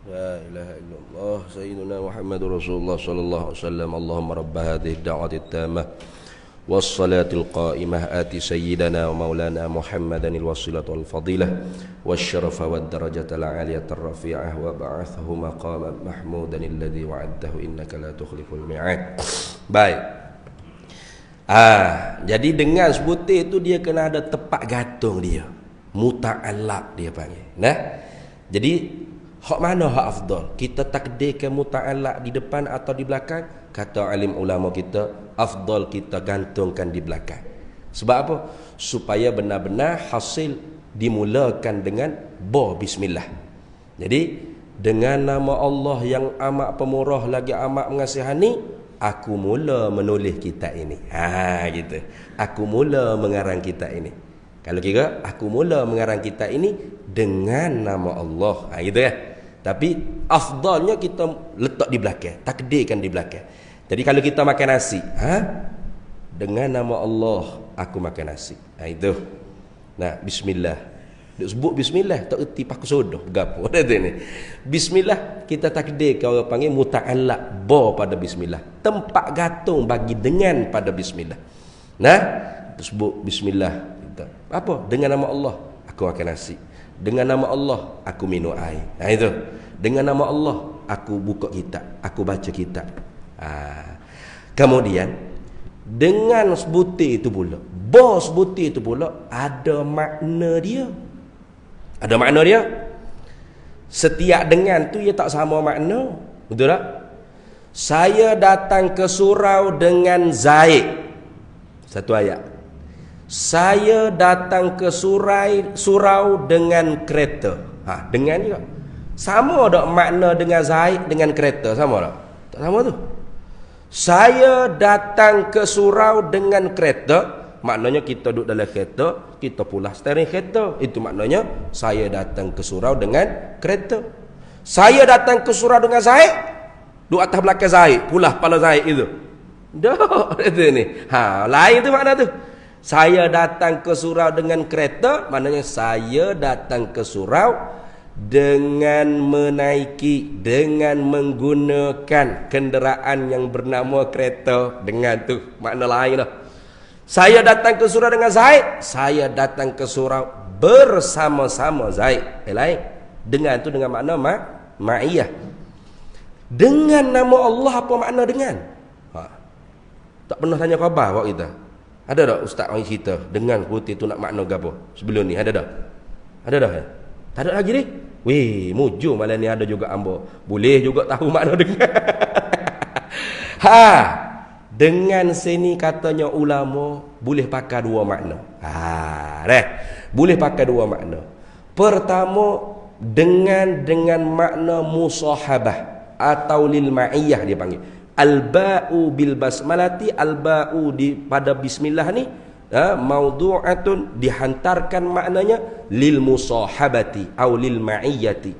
لا إله إلا الله سيدنا محمد رسول الله صلى الله عليه وسلم. اللهم رب هذه الدعوة التامة والصلاة القائمة آت سيدنا ومولانا محمدا الوسيلة والفضيلة والشرف والدرجة العالية الرفيعة وابعثه مقاما محمودا الذي وعدته إنك لا تخلف الميعاد. Baik. Jadi dengan sebutir itu dia kena ada tepat gantung dia. Muta'allaq dia panggil. Nah. Jadi hak mana hak afdal? Kita takdirkan muta'allaq di depan atau di belakang? Kata alim ulama kita, afdal kita gantungkan di belakang. Sebab apa? Supaya benar-benar hasil dimulakan dengan bismillah. Jadi dengan nama Allah yang amat pemurah lagi amat mengasihani, aku mula menulis kitab ini. Gitu. Aku mula mengarang kitab ini. Kalau kira aku mula mengarang kitab ini dengan nama Allah. Gitu ya. Tapi afdalnya kita letak di belakang, takdirkan di belakang. Jadi kalau kita makan nasi, dengan nama Allah aku makan nasi. Itu. Nah, bismillah. Dia sebut bismillah, tak erti pakai sodoh gapo dah ni. Bismillah kita takdirkan orang panggil muta'allaq pada bismillah. Tempat gantung bagi dengan pada bismillah. Nah, sebut bismillah. Apa? Dengan nama Allah aku makan nasi. Dengan nama Allah aku minum air. Nah itu. Dengan nama Allah aku buka kitab, aku baca kitab. Kemudian dengan sebutir itu pula, sebutir itu pula ada makna dia. Ada makna dia. Setiap dengan tu ia tak sama makna. Betul tak? Saya datang ke surau dengan Zaid. Satu ayat. Saya datang ke surau dengan kereta. Dengan juga. Sama tak makna dengan Zaid dengan kereta? Sama tak? Tak sama tu. Saya datang ke surau dengan kereta. Maknanya kita duduk dalam kereta, kita pula steering kereta. Itu maknanya saya datang ke surau dengan kereta. Saya datang ke surau dengan Zaid, duduk atas belakang Zaid, pula kepala Zaid itu. Dah, itu ni. Lain tu makna tu. Saya datang ke surau dengan kereta, maknanya saya datang ke surau dengan menaiki, dengan menggunakan kenderaan yang bernama kereta. Dengan tu makna lain dah. Saya datang ke surau dengan Zaid, saya datang ke surau bersama-sama Zaid. Lain. Dengan tu dengan makna ma'iyah. Dengan nama Allah apa makna dengan? Tak pernah tanya khabar awak kita. Ada tak ustaz orang cerita dengan putih tu nak makna gapo? Sebelum ni ada tak? Ada dah? Tak ada lagi ni? Weh, mujur malam ni ada juga ambo. Boleh juga tahu makna dengan. Dengan sini katanya ulama boleh pakai dua makna. Boleh pakai dua makna. Pertama, dengan makna musahabah atau lil ma'iyah dia panggil. Al-ba'u bil basmalati, al-ba'u pada bismillah ni maudu'atun, dihantarkan maknanya lil musahabati atau lil ma'iyati,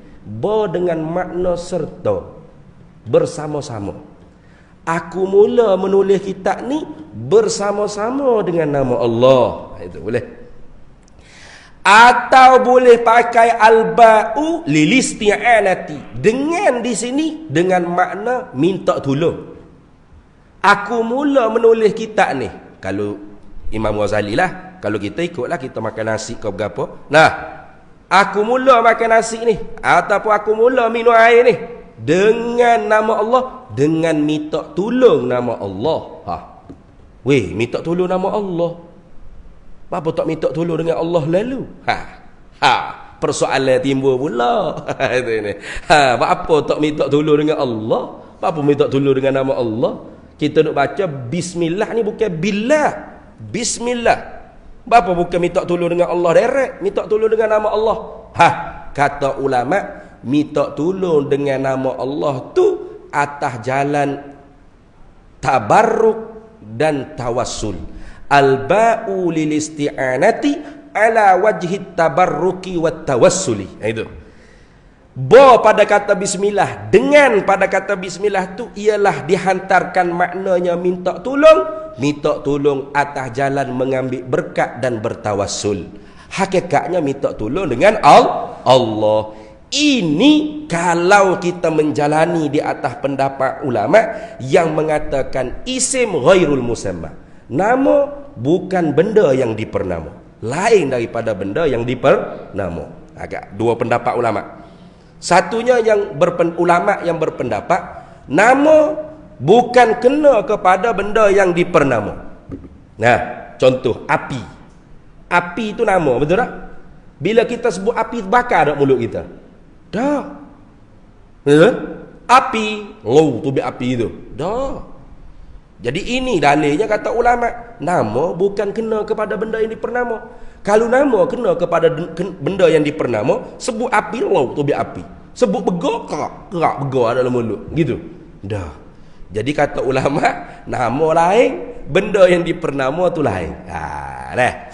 dengan makna serta, bersama-sama. Aku mula menulis kitab ni bersama-sama dengan nama Allah. Itu boleh. Atau boleh pakai al-ba'u lil isti'anati, dengan di sini dengan makna minta tolong. Aku mula menulis kitab ni. Kalau Imam Ghazali lah, kalau kita ikutlah, kita makan nasi ke berapa. Nah, aku mula makan nasi ni, ataupun aku mula minum air ni dengan nama Allah, dengan minta tolong nama Allah. Weh, minta tolong nama Allah. Apa tak minta tolong dengan Allah lalu? Persoalan timbul pula. Apa tak minta tolong dengan Allah? Apa minta tolong dengan nama Allah? Kita nak baca bismillah ni bukan billah. Bismillah. Apa bukan minta tolong dengan Allah direct, minta tolong dengan nama Allah. Kata ulama, minta tolong dengan nama Allah tu atas jalan tabarruk dan tawassul. Al-ba'u lil isti'anati ala wajhi tabarruki wat tawassuli. Itu. Pada kata bismillah, dengan pada kata bismillah tu ialah dihantarkan maknanya minta tolong atas jalan mengambil berkat dan bertawassul. Hakikatnya minta tolong dengan Allah. Ini kalau kita menjalani di atas pendapat ulama yang mengatakan isim ghairul musamma. Nama bukan benda yang dipernama, lain daripada benda yang dipernama. Agak dua pendapat ulama. Satunya ulama yang berpendapat nama bukan kena kepada benda yang dipernama. Nah, contoh api. Api itu nama, betul tak? Bila kita sebut api, bakar tak mulut kita? Dah. Api, tu biar api itu. Dah. Jadi ini dalilnya kata ulama, nama bukan kena kepada benda yang dipernama. Kalau nama kena kepada benda yang dipernama, sebut api, tu biar api. Sebut begok, kerak begok dalam mulut. Gitu. Dah. Jadi kata ulama, nama lain, benda yang dipernama tu lain. Dah.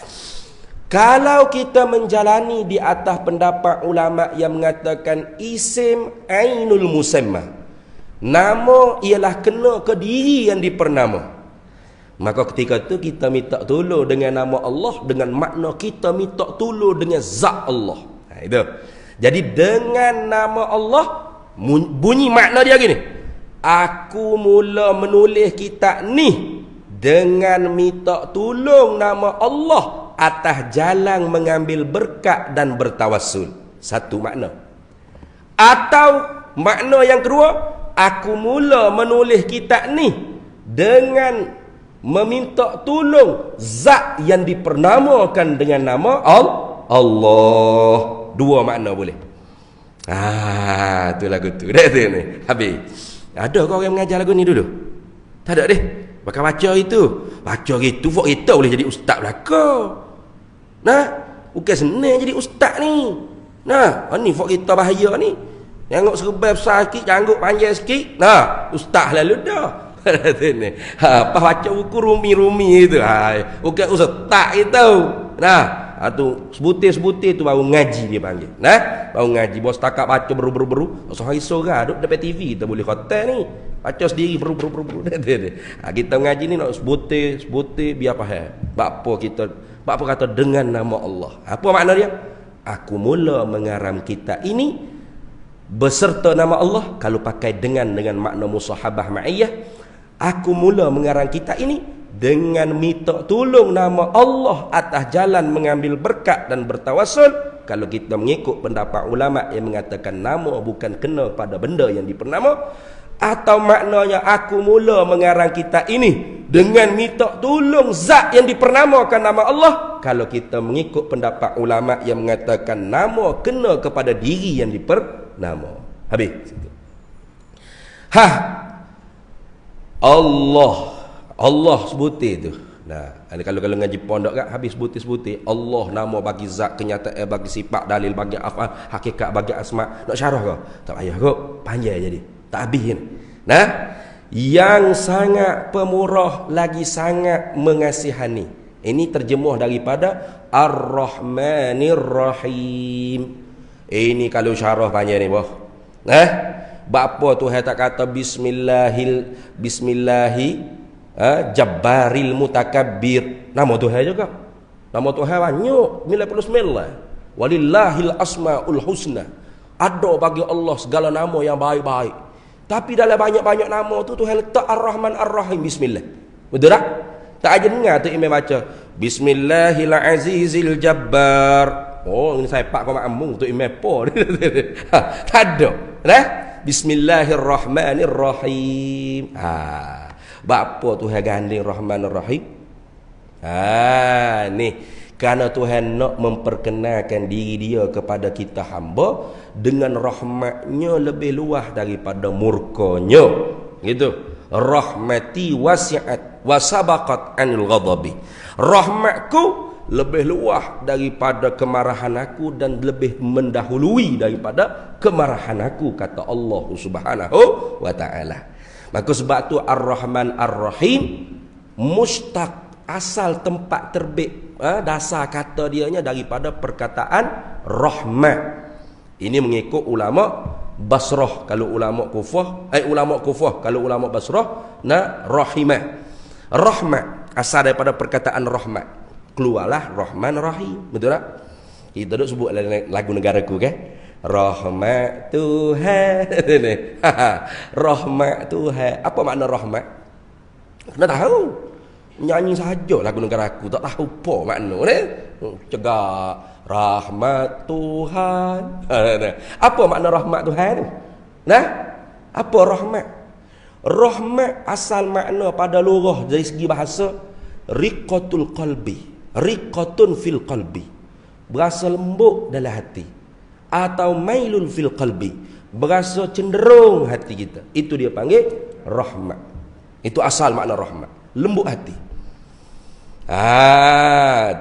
Kalau kita menjalani di atas pendapat ulama yang mengatakan isim ainul musamma, nama ialah kena ke diri yang dipernama, maka ketika itu kita minta tolong dengan nama Allah, dengan makna kita minta tolong dengan zat Allah. Itu. Jadi dengan nama Allah, bunyi makna dia gini. Aku mula menulis kitab ni dengan minta tolong nama Allah atas jalan mengambil berkat dan bertawassul. Satu makna. Atau makna yang kedua, aku mula menulis kitab ni dengan meminta tolong zat yang dipernamakan dengan nama Allah. Dua makna boleh. Tu lagu tu. Dah tu ni. Habis. Ada kau orang mengajar lagu ni dulu? Tak ada deh. Bakal baca itu. Baca gitu, fok kita boleh jadi ustaz belaka. Nah, bukan senang jadi ustaz ni. Nah, ni fok kita bahaya ni. Jangan serba besar sikit, janggut panjang sikit. Nah, ustaz lalu dah. Apa baca buku rumi-rumi itu. Bukan ustaz itu. Nah, tu sebutir-sebutir tu baru ngaji dia panggil. Nah, baru ngaji. Bos takat baca beru-beru. Sehari sorang duduk depan TV kita boleh kata ni. Baca sendiri beru-beru. Kita ngaji ni nak sebutir biar faham. Apa kata dengan nama Allah. Apa makna dia? Aku mula mengaram kita ini beserta nama Allah. Kalau pakai dengan makna musahabah ma'iyah, aku mula mengarang kita ini dengan minta tolong nama Allah atas jalan mengambil berkat dan bertawassul. Kalau kita mengikut pendapat ulama yang mengatakan nama bukan kena pada benda yang dipernama, atau maknanya aku mula mengarang kita ini dengan minta tolong zat yang dipernamakan nama Allah. Kalau kita mengikut pendapat ulama yang mengatakan nama kena kepada diri yang dipernama. Habis. Allah sebutir tu. Nah, kalau ngaji pondok kan habis sebutir-sebutir. Allah nama bagi zat, kenyataan bagi sifat, dalil bagi afal, hakikat bagi asma. Nak syarah ke? Tak payah kok, panjang jadi. Tak habis ni. Nah, yang sangat pemurah lagi sangat mengasihani. Ini terjemuh daripada Ar-Rahmanir Rahim. Ini kalau syarah panjang ni, boh. Nah, bapa Tuhan tak kata bismillahi Jabbaril Mutakabbir. Nama Tuhan juga. Nama Tuhan banyak, 99. Walillahil asmaul husna. Ada bagi Allah segala nama yang baik-baik. Tapi dalam banyak-banyak nama tu Tuhan letak Ar-Rahman Ar-Rahim. Bismillah. Betul tak? Tak aja dengar tu imam baca Bismillahil Azizil Jabbar. Oh, ini saya pak kau makmum tu imam apa? Tak ada. Nah, Bismillahirrahmanirrahim. Bapa Tuhan ganding Rahman Rahim. Ni kerana Tuhan nak memperkenalkan diri dia kepada kita hamba dengan rahmatnya lebih luas daripada murkanya. Gitu. Rahmati wasi'at wa sabaqat anil ghadabi. Rahmatku lebih luas daripada kemarahan aku dan lebih mendahului daripada kemarahan aku, kata Allah Subhanahu wa ta'ala. Maka sebab tu Ar-Rahman Ar-Rahim mustaq, asal tempat terbit, dasar kata dianya daripada perkataan rahmat. Ini mengikut ulama Basrah. Kalau ulama Kufah, kalau ulama Basrah, rahimah. Rahmat asal daripada perkataan rahmat. Keluarlah Rahman Rahim. Betul tak? Kita duk sebut lagu negaraku kan? Rahmat Tuhan. Rahmat Tuhan. Apa makna rahmat? Kena tahu. Nyanyi saja lagu negara aku, tak tahu apa makna ni. Cegak rahmat Tuhan. Apa makna rahmat Tuhan? Nah, apa rahmat? Rahmat asal makna pada lugah dari segi bahasa riqatul qalbi. Riqatun fil qalbi. Berasa lembut dalam hati. Atau mailun fil qalbi, berasa cenderung hati kita. Itu dia panggil rahmat. Itu asal makna rahmat, lembut hati.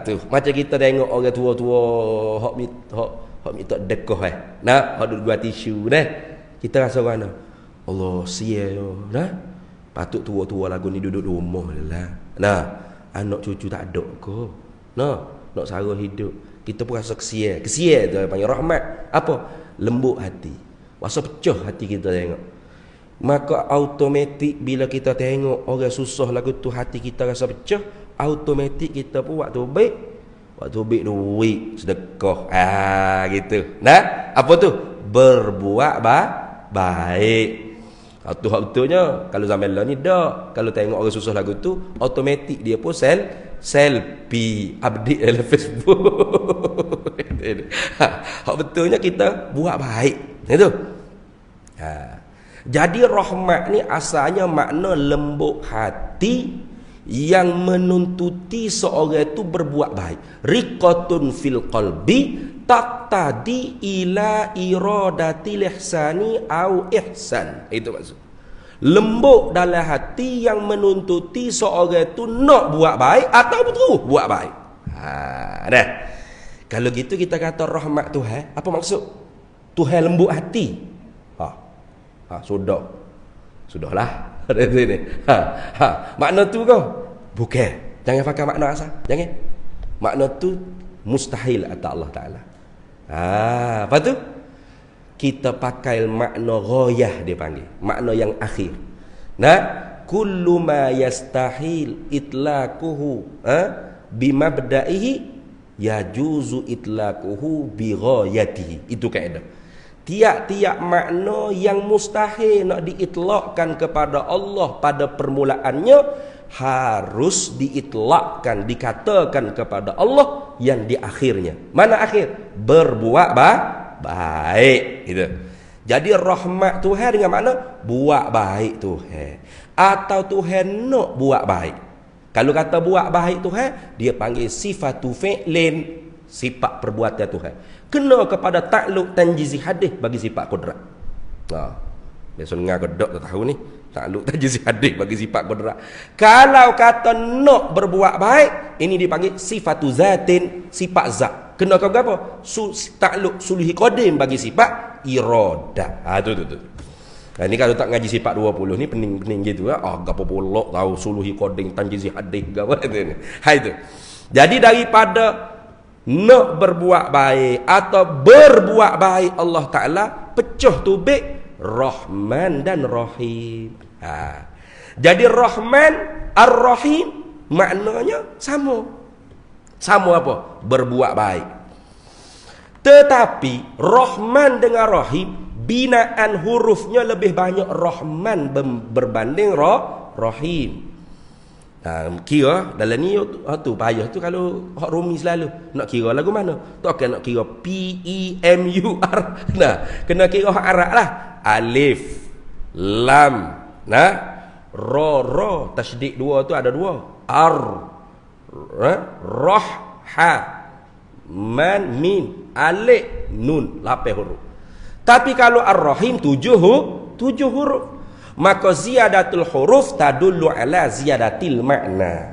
Tu macam kita tengok orang tua-tua hok minta dekoh hok duduk gua tisu kita rasa mana? Allah sial nah. Patut tua-tua lagu ni duduk rumah lah. Nah, anak cucu tak ada ke? Nah, nak sara hidup. Kita pun rasa kesian tu panggil rahmat. Apa? Lembut hati. Rasa pecah hati kita tengok. Maka automatik bila kita tengok orang susah lagu tu, hati kita rasa pecah, automatik kita pun waktu baik duit sedekah. Gitu. Nah, apa tu? Berbuat baik. Betul-betulnya kalau zaman lah ni dah, kalau tengok orang susah lagu tu, automatik dia pun selfie update dalam Facebook. Betulnya kita buat baik. Itu. Jadi rahmat ni asalnya makna lembut hati yang menuntuti seorang itu berbuat baik. Riqatun fil qalbi, taqtadi ila iradatil ihsani au ihsan. Itu maksud. Lembut dalam hati yang menuntuti seorang itu nak buat baik atau betul buat baik. Dah. Kalau gitu kita kata rahmat Tuhan, apa maksud? Tuhan lembut hati. Sudahlah. Dari sini. Makna tu kau? Bukan. Jangan pakai makna asal. Jangan. Makna tu mustahil atas Allah Taala. Apa tu? Kita pakai makna ghayah dia panggil. Makna yang akhir. Nah, kullu ma yastahil itlaquhu bimabda'ihi yajuzu itlaquhu bi ghayatihi. Itu kaedah. Tiap-tiap makna yang mustahil nak diitlakkan kepada Allah pada permulaannya harus diitlakkan, dikatakan kepada Allah yang di akhirnya. Mana akhir? Berbuat baik gitu. Jadi rahmat Tuhan dengan makna buat baik Tuhan, atau Tuhan nak buat baik. Kalau kata buat baik Tuhan, dia panggil sifatu fi'lin, sifat perbuatan Tuhan. Kena kepada takluk tanjizi hadis bagi sifat kudrat. Biasa dengar kedok tak tahu ni. Takluk tanjizi hadis bagi sifat kudrat. Kalau kata nak berbuat baik, ini dipanggil sifatu zatin, sifat zat. Kena ke apa? Takluk suluhi qadim bagi sifat iradah. Tu. Ini kalau tak ngaji sifat 20 ni pening-pening gitu gapo bolok tahu suluhi qadim tanjizi hadis gapo itu. Itu. Jadi daripada nak berbuat baik atau berbuat baik Allah Ta'ala pecah tubik Rahman dan Rahim. Jadi Rahman Ar-Rahim maknanya sama apa? Berbuat baik. Tetapi Rahman dengan Rahim binaan hurufnya lebih banyak Rahman berbanding Rahim. Kira dalam ni tu payah tu kalau hak rumi selalu nak kira lagu mana tu akan nak kira PEMUR. Kena kira hak Arab lah. Alif lam ra tasydid dua tu ada dua, rah ha man min alif nun 8 huruf. Tapi kalau ar-rahim 7 huruf. Maka ziyadatul huruf tadullu ala ziyadatil makna.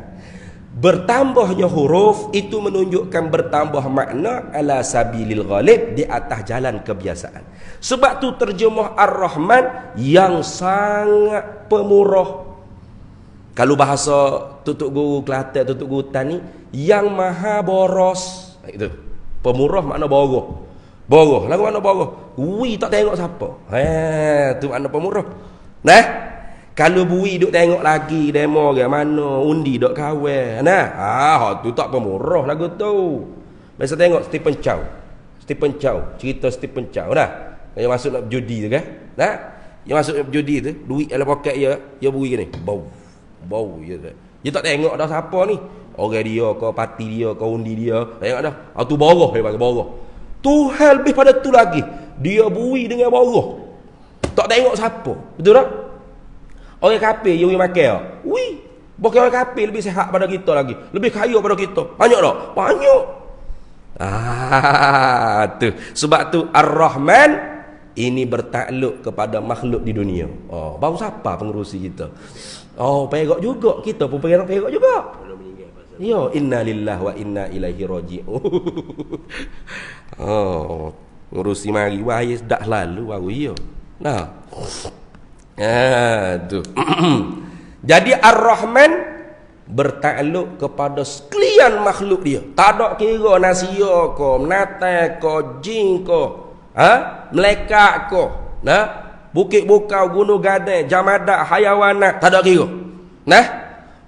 Bertambahnya huruf itu menunjukkan bertambah makna ala sabilil ghalib, di atas jalan kebiasaan. Sebab tu terjemah Ar-Rahman yang sangat pemurah. Kalau bahasa tutuk guru Kelantan, tutuk guru Tani, yang maha boros. Itu. Pemurah makna boroh. Boroh. Lagu makna boroh? Wi tak tengok siapa. Tu makna pemurah. Kalau bui duk tengok lagi demo ke mana undi duk kawan. Tu tak pemurah lagu tu. Biasa tengok Stephen Chow, cerita Stephen Chow yang masuk nak judi tu kan. Yang masuk nak judi tu, duit dalam poket dia bui ni. Bau je tu. Dia tak tengok dah siapa ni. Orang dia ke parti dia ke undi dia. Tengok dah. Tu boroh dia panggil boroh. Tuhan lebih pada tu lagi. Dia bui dengan boroh. Tak tengok siapa. Betul tak? Orang kafir yang makan. Bukan orang kafir lebih sihat pada kita lagi. Lebih kaya pada kita. Banyak tak? Banyak. Tu. Sebab tu Ar-Rahman ini bertakluk kepada makhluk di dunia. Baru siapa pengurusi kita? Perak juga. Kita pun perak juga. Ya, inna lillahi wa inna ilaihi raji'un. Ngurusi mari wahai dah lalu baru ya. Tu. Jadi Ar-Rahman bertakluk kepada sekalian makhluk dia. Tak ada kira nasia ke, menata ke, jin ke, malaikat ke, bukit bukau, gunung gadai, jamadah, hayawanat, tak ada kira.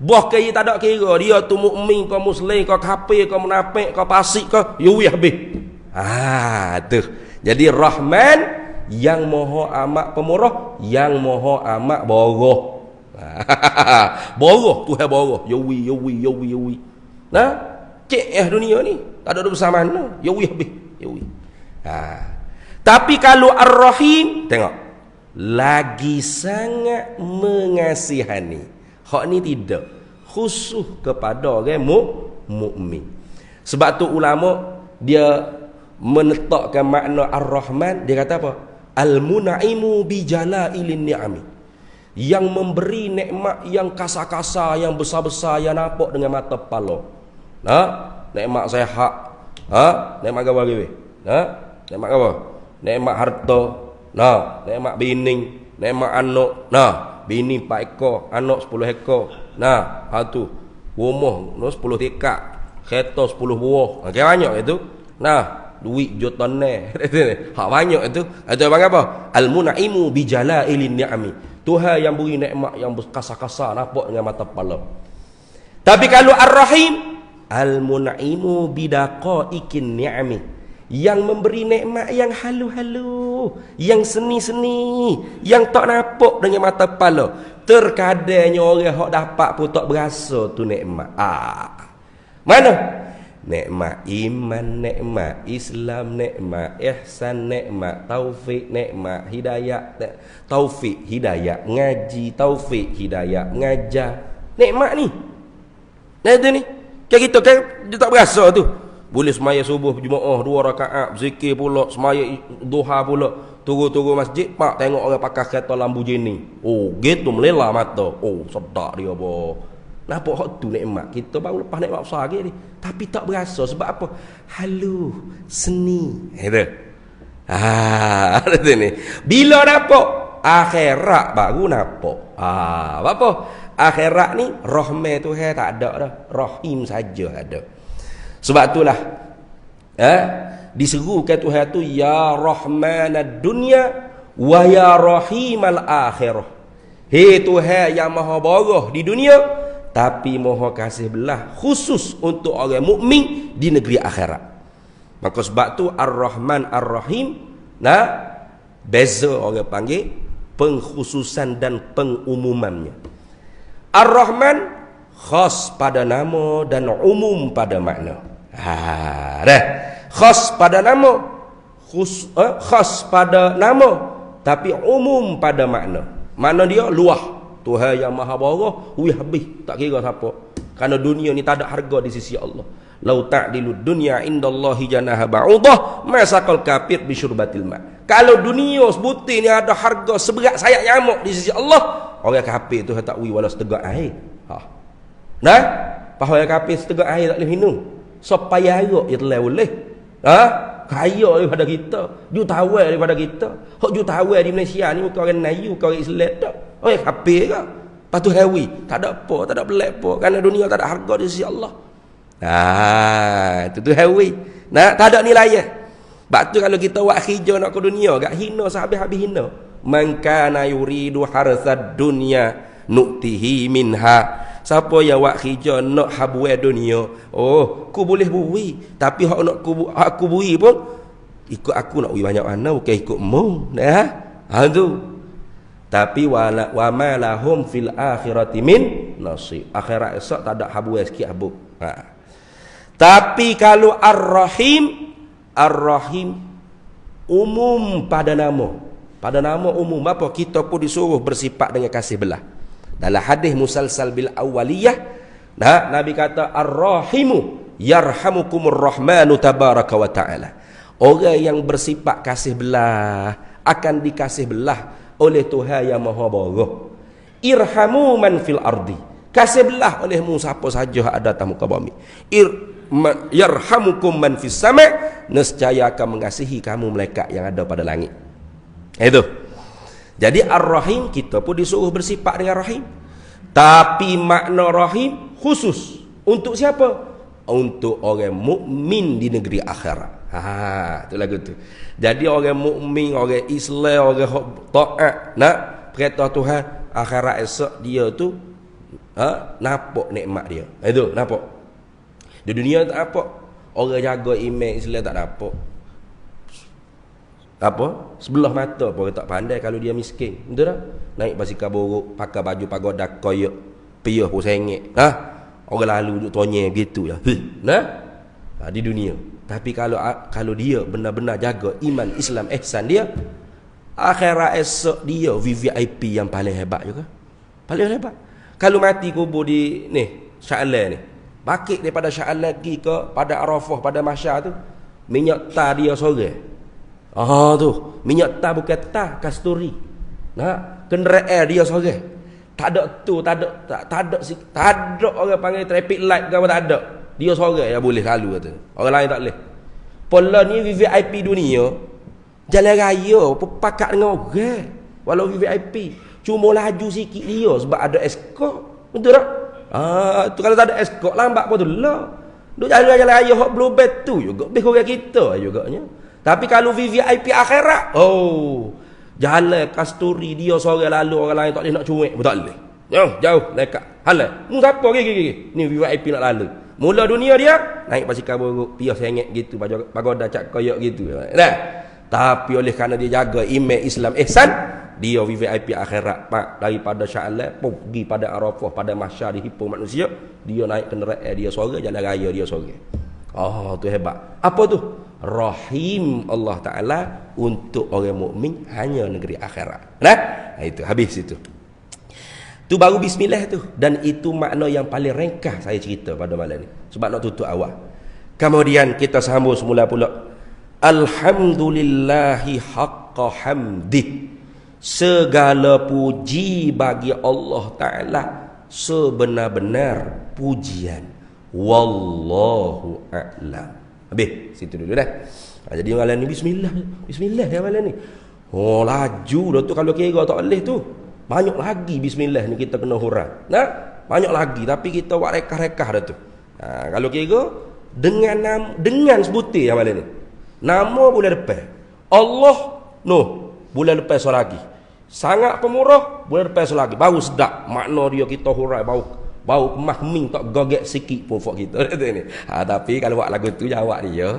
Buah kaya tak ada kira. Dia tu mukmin ke, muslim ke, kafir ke, munafik ke, fasik ke, yuwi habis. Tu. Jadi Rahman yang moho amat pemurah, yang moho amat boroh. Boroh, Tuhan boroh. Yawi. Cek dunia ni. Tak ada bersama mana. Yawi habis. Yawi. Tapi kalau Ar-Rahim, tengok. Lagi sangat mengasihani. Hak ni tidak. Khusus kepada orang mukmin. Sebab tu ulama dia menetapkan makna Ar-Rahman, dia kata apa? Al-munaimu bi jalailin ni'ami. Yang memberi nikmat yang kasar-kasar, yang besar-besar, yang nampak dengan mata kepala. Nikmat sihat. Nikmat apa lagi? Nikmat apa? Nikmat harta. Nikmat bini, nikmat anak. Bini 4 ekor, anak 10 ekor. Tu rumah 10 tekak, kereta 10 buah. Okey, banyak itu. Duit jutaan hak banyak itu. Itu apa? Al-munaimu bi jalailin ni'ami. Tuhan yang beri nikmat yang kasar-kasar, nampak dengan mata kepala. Tapi kalau Ar-Rahim, Al-munaimu bi daqaiqin ni'ami, yang memberi nikmat yang halu-halu, yang seni-seni, yang tak nampak dengan mata kepala. Terkadangnya orang hok dapat pun tak berasa tu nikmat. Mana? Nikmat iman, nikmat Islam, nikmat ihsan, nikmat taufik, nikmat hidayah, taufik hidayah ngaji, taufik hidayah mengajar. Nikmat ni. Nah itu ni. Kayak kita kan dia tak berasa tu. Boleh semaya subuh Jumaat 2 rakaat, zikir pula, semaya duha pula, turun-turun masjid, pak tengok orang pakai kereta Lamborghini. Oh, gitu melela mata. Oh, sedap dia apa. Nampak hak tu nikmat. Kita baru lepas nikmat besar lagi ni. Tapi tak berasa. Sebab apa? Halu, seni. Itu. Itu ni. Bila nampak? Akhirat baru nampak. Apa? Akhirat ni, rahmat Tuhan tak ada dah. Rahim saja ada. Sebab itulah. Diserukan Tuhan tu, Ya Rahmanad dunya wa Ya Rahimal akhirah. Hei Tuhan yang maha barah di dunia, tapi maha kasih belah khusus untuk orang mukmin di negeri akhirat. Maka sebab tu Ar-Rahman Ar-Rahim, beza orang panggil pengkhususan dan pengumumannya. Ar-Rahman khas pada nama dan umum pada makna. Dah. Khas pada nama, khas pada nama, tapi umum pada makna. Makna dia luah. Tuhan yang maha barah, habis tak kira siapa. Kerana dunia ni tak ada harga di sisi Allah. Lau ta'dilu dunya indallahi janaha ba'udah ma saqal kafir bi syurbatil ma. Kalau dunia sebutir ni ada harga seberat sayap nyamuk di sisi Allah, orang kafir tu tak wi walau setegak air. Orang kafir setegak air tak boleh minum. Supaya air dia telah boleh. Kaya daripada kita, jutawan daripada kita. Hak jutawan di Malaysia ni bukan orang Melayu, bukan orang Islam tak. Orang kafir ke? Lepas tu hawi, tak ada apa, tak ada belak apa. Kerana dunia tak ada harga di sisi Allah. Itu hawi. Tak ada nilai. Sebab tu kalau kita buat hijau nak ke dunia, gak hina sehabis-habis hina. Man kana yuridu harsad dunya nu'tihi minha. Siapa yang buat hijau nak habuai dunia, aku boleh bui, tapi hak nak aku bui pun ikut aku nak bui banyak mana, bukan ikut mu. Tu. Tapi wa ma lahum fil akhirati min nasib. Akhirat esok tak ada habuai sikit habuk. Tapi kalau Ar-Rahim, Ar-Rahim umum pada nama. Pada nama umum apa? Kita pun disuruh bersifat dengan kasih belah. Dalam hadis musalsal bil awaliyah, Nabi kata Ar-Rahimu yarhamukumur rahmanu tabaraka wa ta'ala. Orang yang bersifat kasih belah akan dikasih belah oleh Tuhan yang maha barah. Irhamu man fil ardi. Kasih belah olehmu siapa saja ada atas muka bumi. Yarhamukum man fis sama'. Nescaya akan mengasihi kamu malaikat yang ada pada langit. Itu. Jadi Ar-Rahim, kita pun disuruh bersifat dengan Rahim. Tapi makna Rahim khusus untuk siapa? Untuk orang mukmin di negeri akhirat. Itu lagu tu. Jadi orang mukmin, orang Islam, orang taat nak perintah Tuhan, akhirat esok dia tu nampak nikmat dia. Itu nampak. Di dunia tak nampak. Orang jaga iman Islam tak nampak. Apa? Sebelah mata pun orang tak pandai kalau dia miskin. Betul tak? Naik basikal borok, pakai baju pagoda koyak, piyah pun sengit. Orang lalu duduk tonyeng begitu ya. Di dunia. Tapi kalau dia benar-benar jaga iman, Islam, ihsan dia, akhirat esok dia VVIP yang paling hebat juga. Paling hebat. Kalau mati kubur di ni, Sya'lan ni. Bakit daripada Sya'lan lagi ke pada Arafah, pada Mahsyar tu, minyak tar dia sorang. Tu, minyak tar bukan tar kasturi. Nah, kenderaan dia sorang. Tak ada tu, tak ada orang panggil traffic light ke apa, tak ada. Dia sorang yang boleh lalu kata. Orang lain tak boleh. Pola ni VIP dunia. Jalan raya pakat dengan orang. Walau VIP, cuma laju sikit dia sebab ada escort. Betul tak? Tu kalau tak ada escort lambat pun tu lah. Duk jalan raya hok blue bed tu juga lebih kurang kita juganya. Tapi kalau VIP akhirat, jalan kasturi dia seorang lalu, orang lain tak boleh nak cuek pun tak boleh. Jauh dekat. Halal. Siapa gigi. Ni VIP nak lalu. Mula dunia dia naik basikal buruk, piah sengit gitu, pagoda cak koyak gitu. Nah. Tapi oleh kerana dia jaga imej Islam ihsan, dia VIP akhirat daripada Sya'lan pergi pada Arafah, pada mahsyar di hipung manusia, dia naik kenderaan dia sorang, jalan raya dia sorang. Tu hebat. Apa tu? Rahim Allah Taala untuk orang mukmin hanya negeri akhirat. Nah, itu habis itu. Tu baru bismillah tu, dan itu makna yang paling ringkas saya cerita pada malam ni sebab nak tutup awal. Kemudian kita sambung semula pula. Alhamdulillahi haqqa hamdih. Segala puji bagi Allah Ta'ala sebenar-benar pujian. Wallahu a'lam. Habis situ dulu dah. Jadi malam ni bismillah ya malam ni. Laju dah tu kalau kira tak boleh tu. Banyak lagi bismillah ni kita kena hurang. Nah, banyak lagi tapi kita buat rekah-rekah dah tu. Kalau kira dengan sebutir ya malam ni. Nama bulan depan. Allah bulan depan lagi. Sangat pemurah bulan depan lagi. Baru sedap makna dia kita hurai bau kemah ming tak gogek sikit pun fok kita ni. Tapi kalau buat lagu tu jawab dia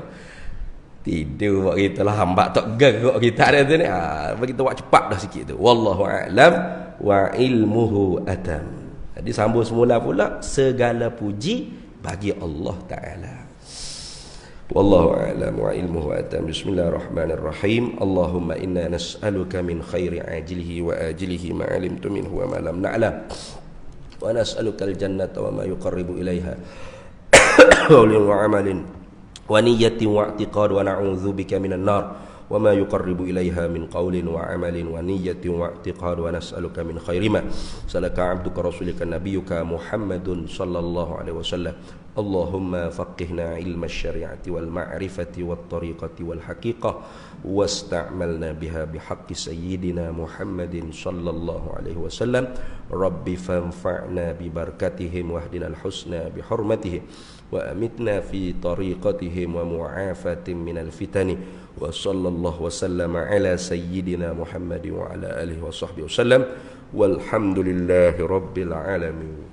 tidur buat kita lah hambat tak gerak kita ada tu ni. Bagi kita buat cepat dah sikit tu. Wallahu a'lam wa ilmuhu atam. Jadi sambung semula pula segala puji bagi Allah Taala. Wallahu a'lam wa ilmuhu atam. Bismillahirrahmanirrahim. Allahumma inna nas'aluka min khairi ajilihi wa ajilihi ma 'alimtu minhu wa ma lam na'lam. Wa nas'aluka al-jannata wa ma yuqarribu ilaiha qawlin wa 'amalin wa niyyatin wa i'tiqad wa na'udzu bika minan nar wa ma yuqarribu ilaiha min qawlin wa 'amalin wa niyyatin wa i'tiqad wa nas'aluka min khairi ma salaka 'abduka rasulika nabiyyuka Muhammadun sallallahu alaihi wasallam. Allahumma faqihna ilma syari'ati wal ma'rifati wat tariqati wal haqiqah wasta'malna biha bihaqqi sayyidina Muhammadin sallallahu alaihi wasallam. Rabbi fanfa'na bi barakatihim wahdina al husna bi hurmatihim wa amitna fi tariqatihim wa mu'afatin minal fitani wa sallallahu wasallama ala sayyidina Muhammadin wa ala alihi wa sahbihi wasallam walhamdulillahi rabbil alamin.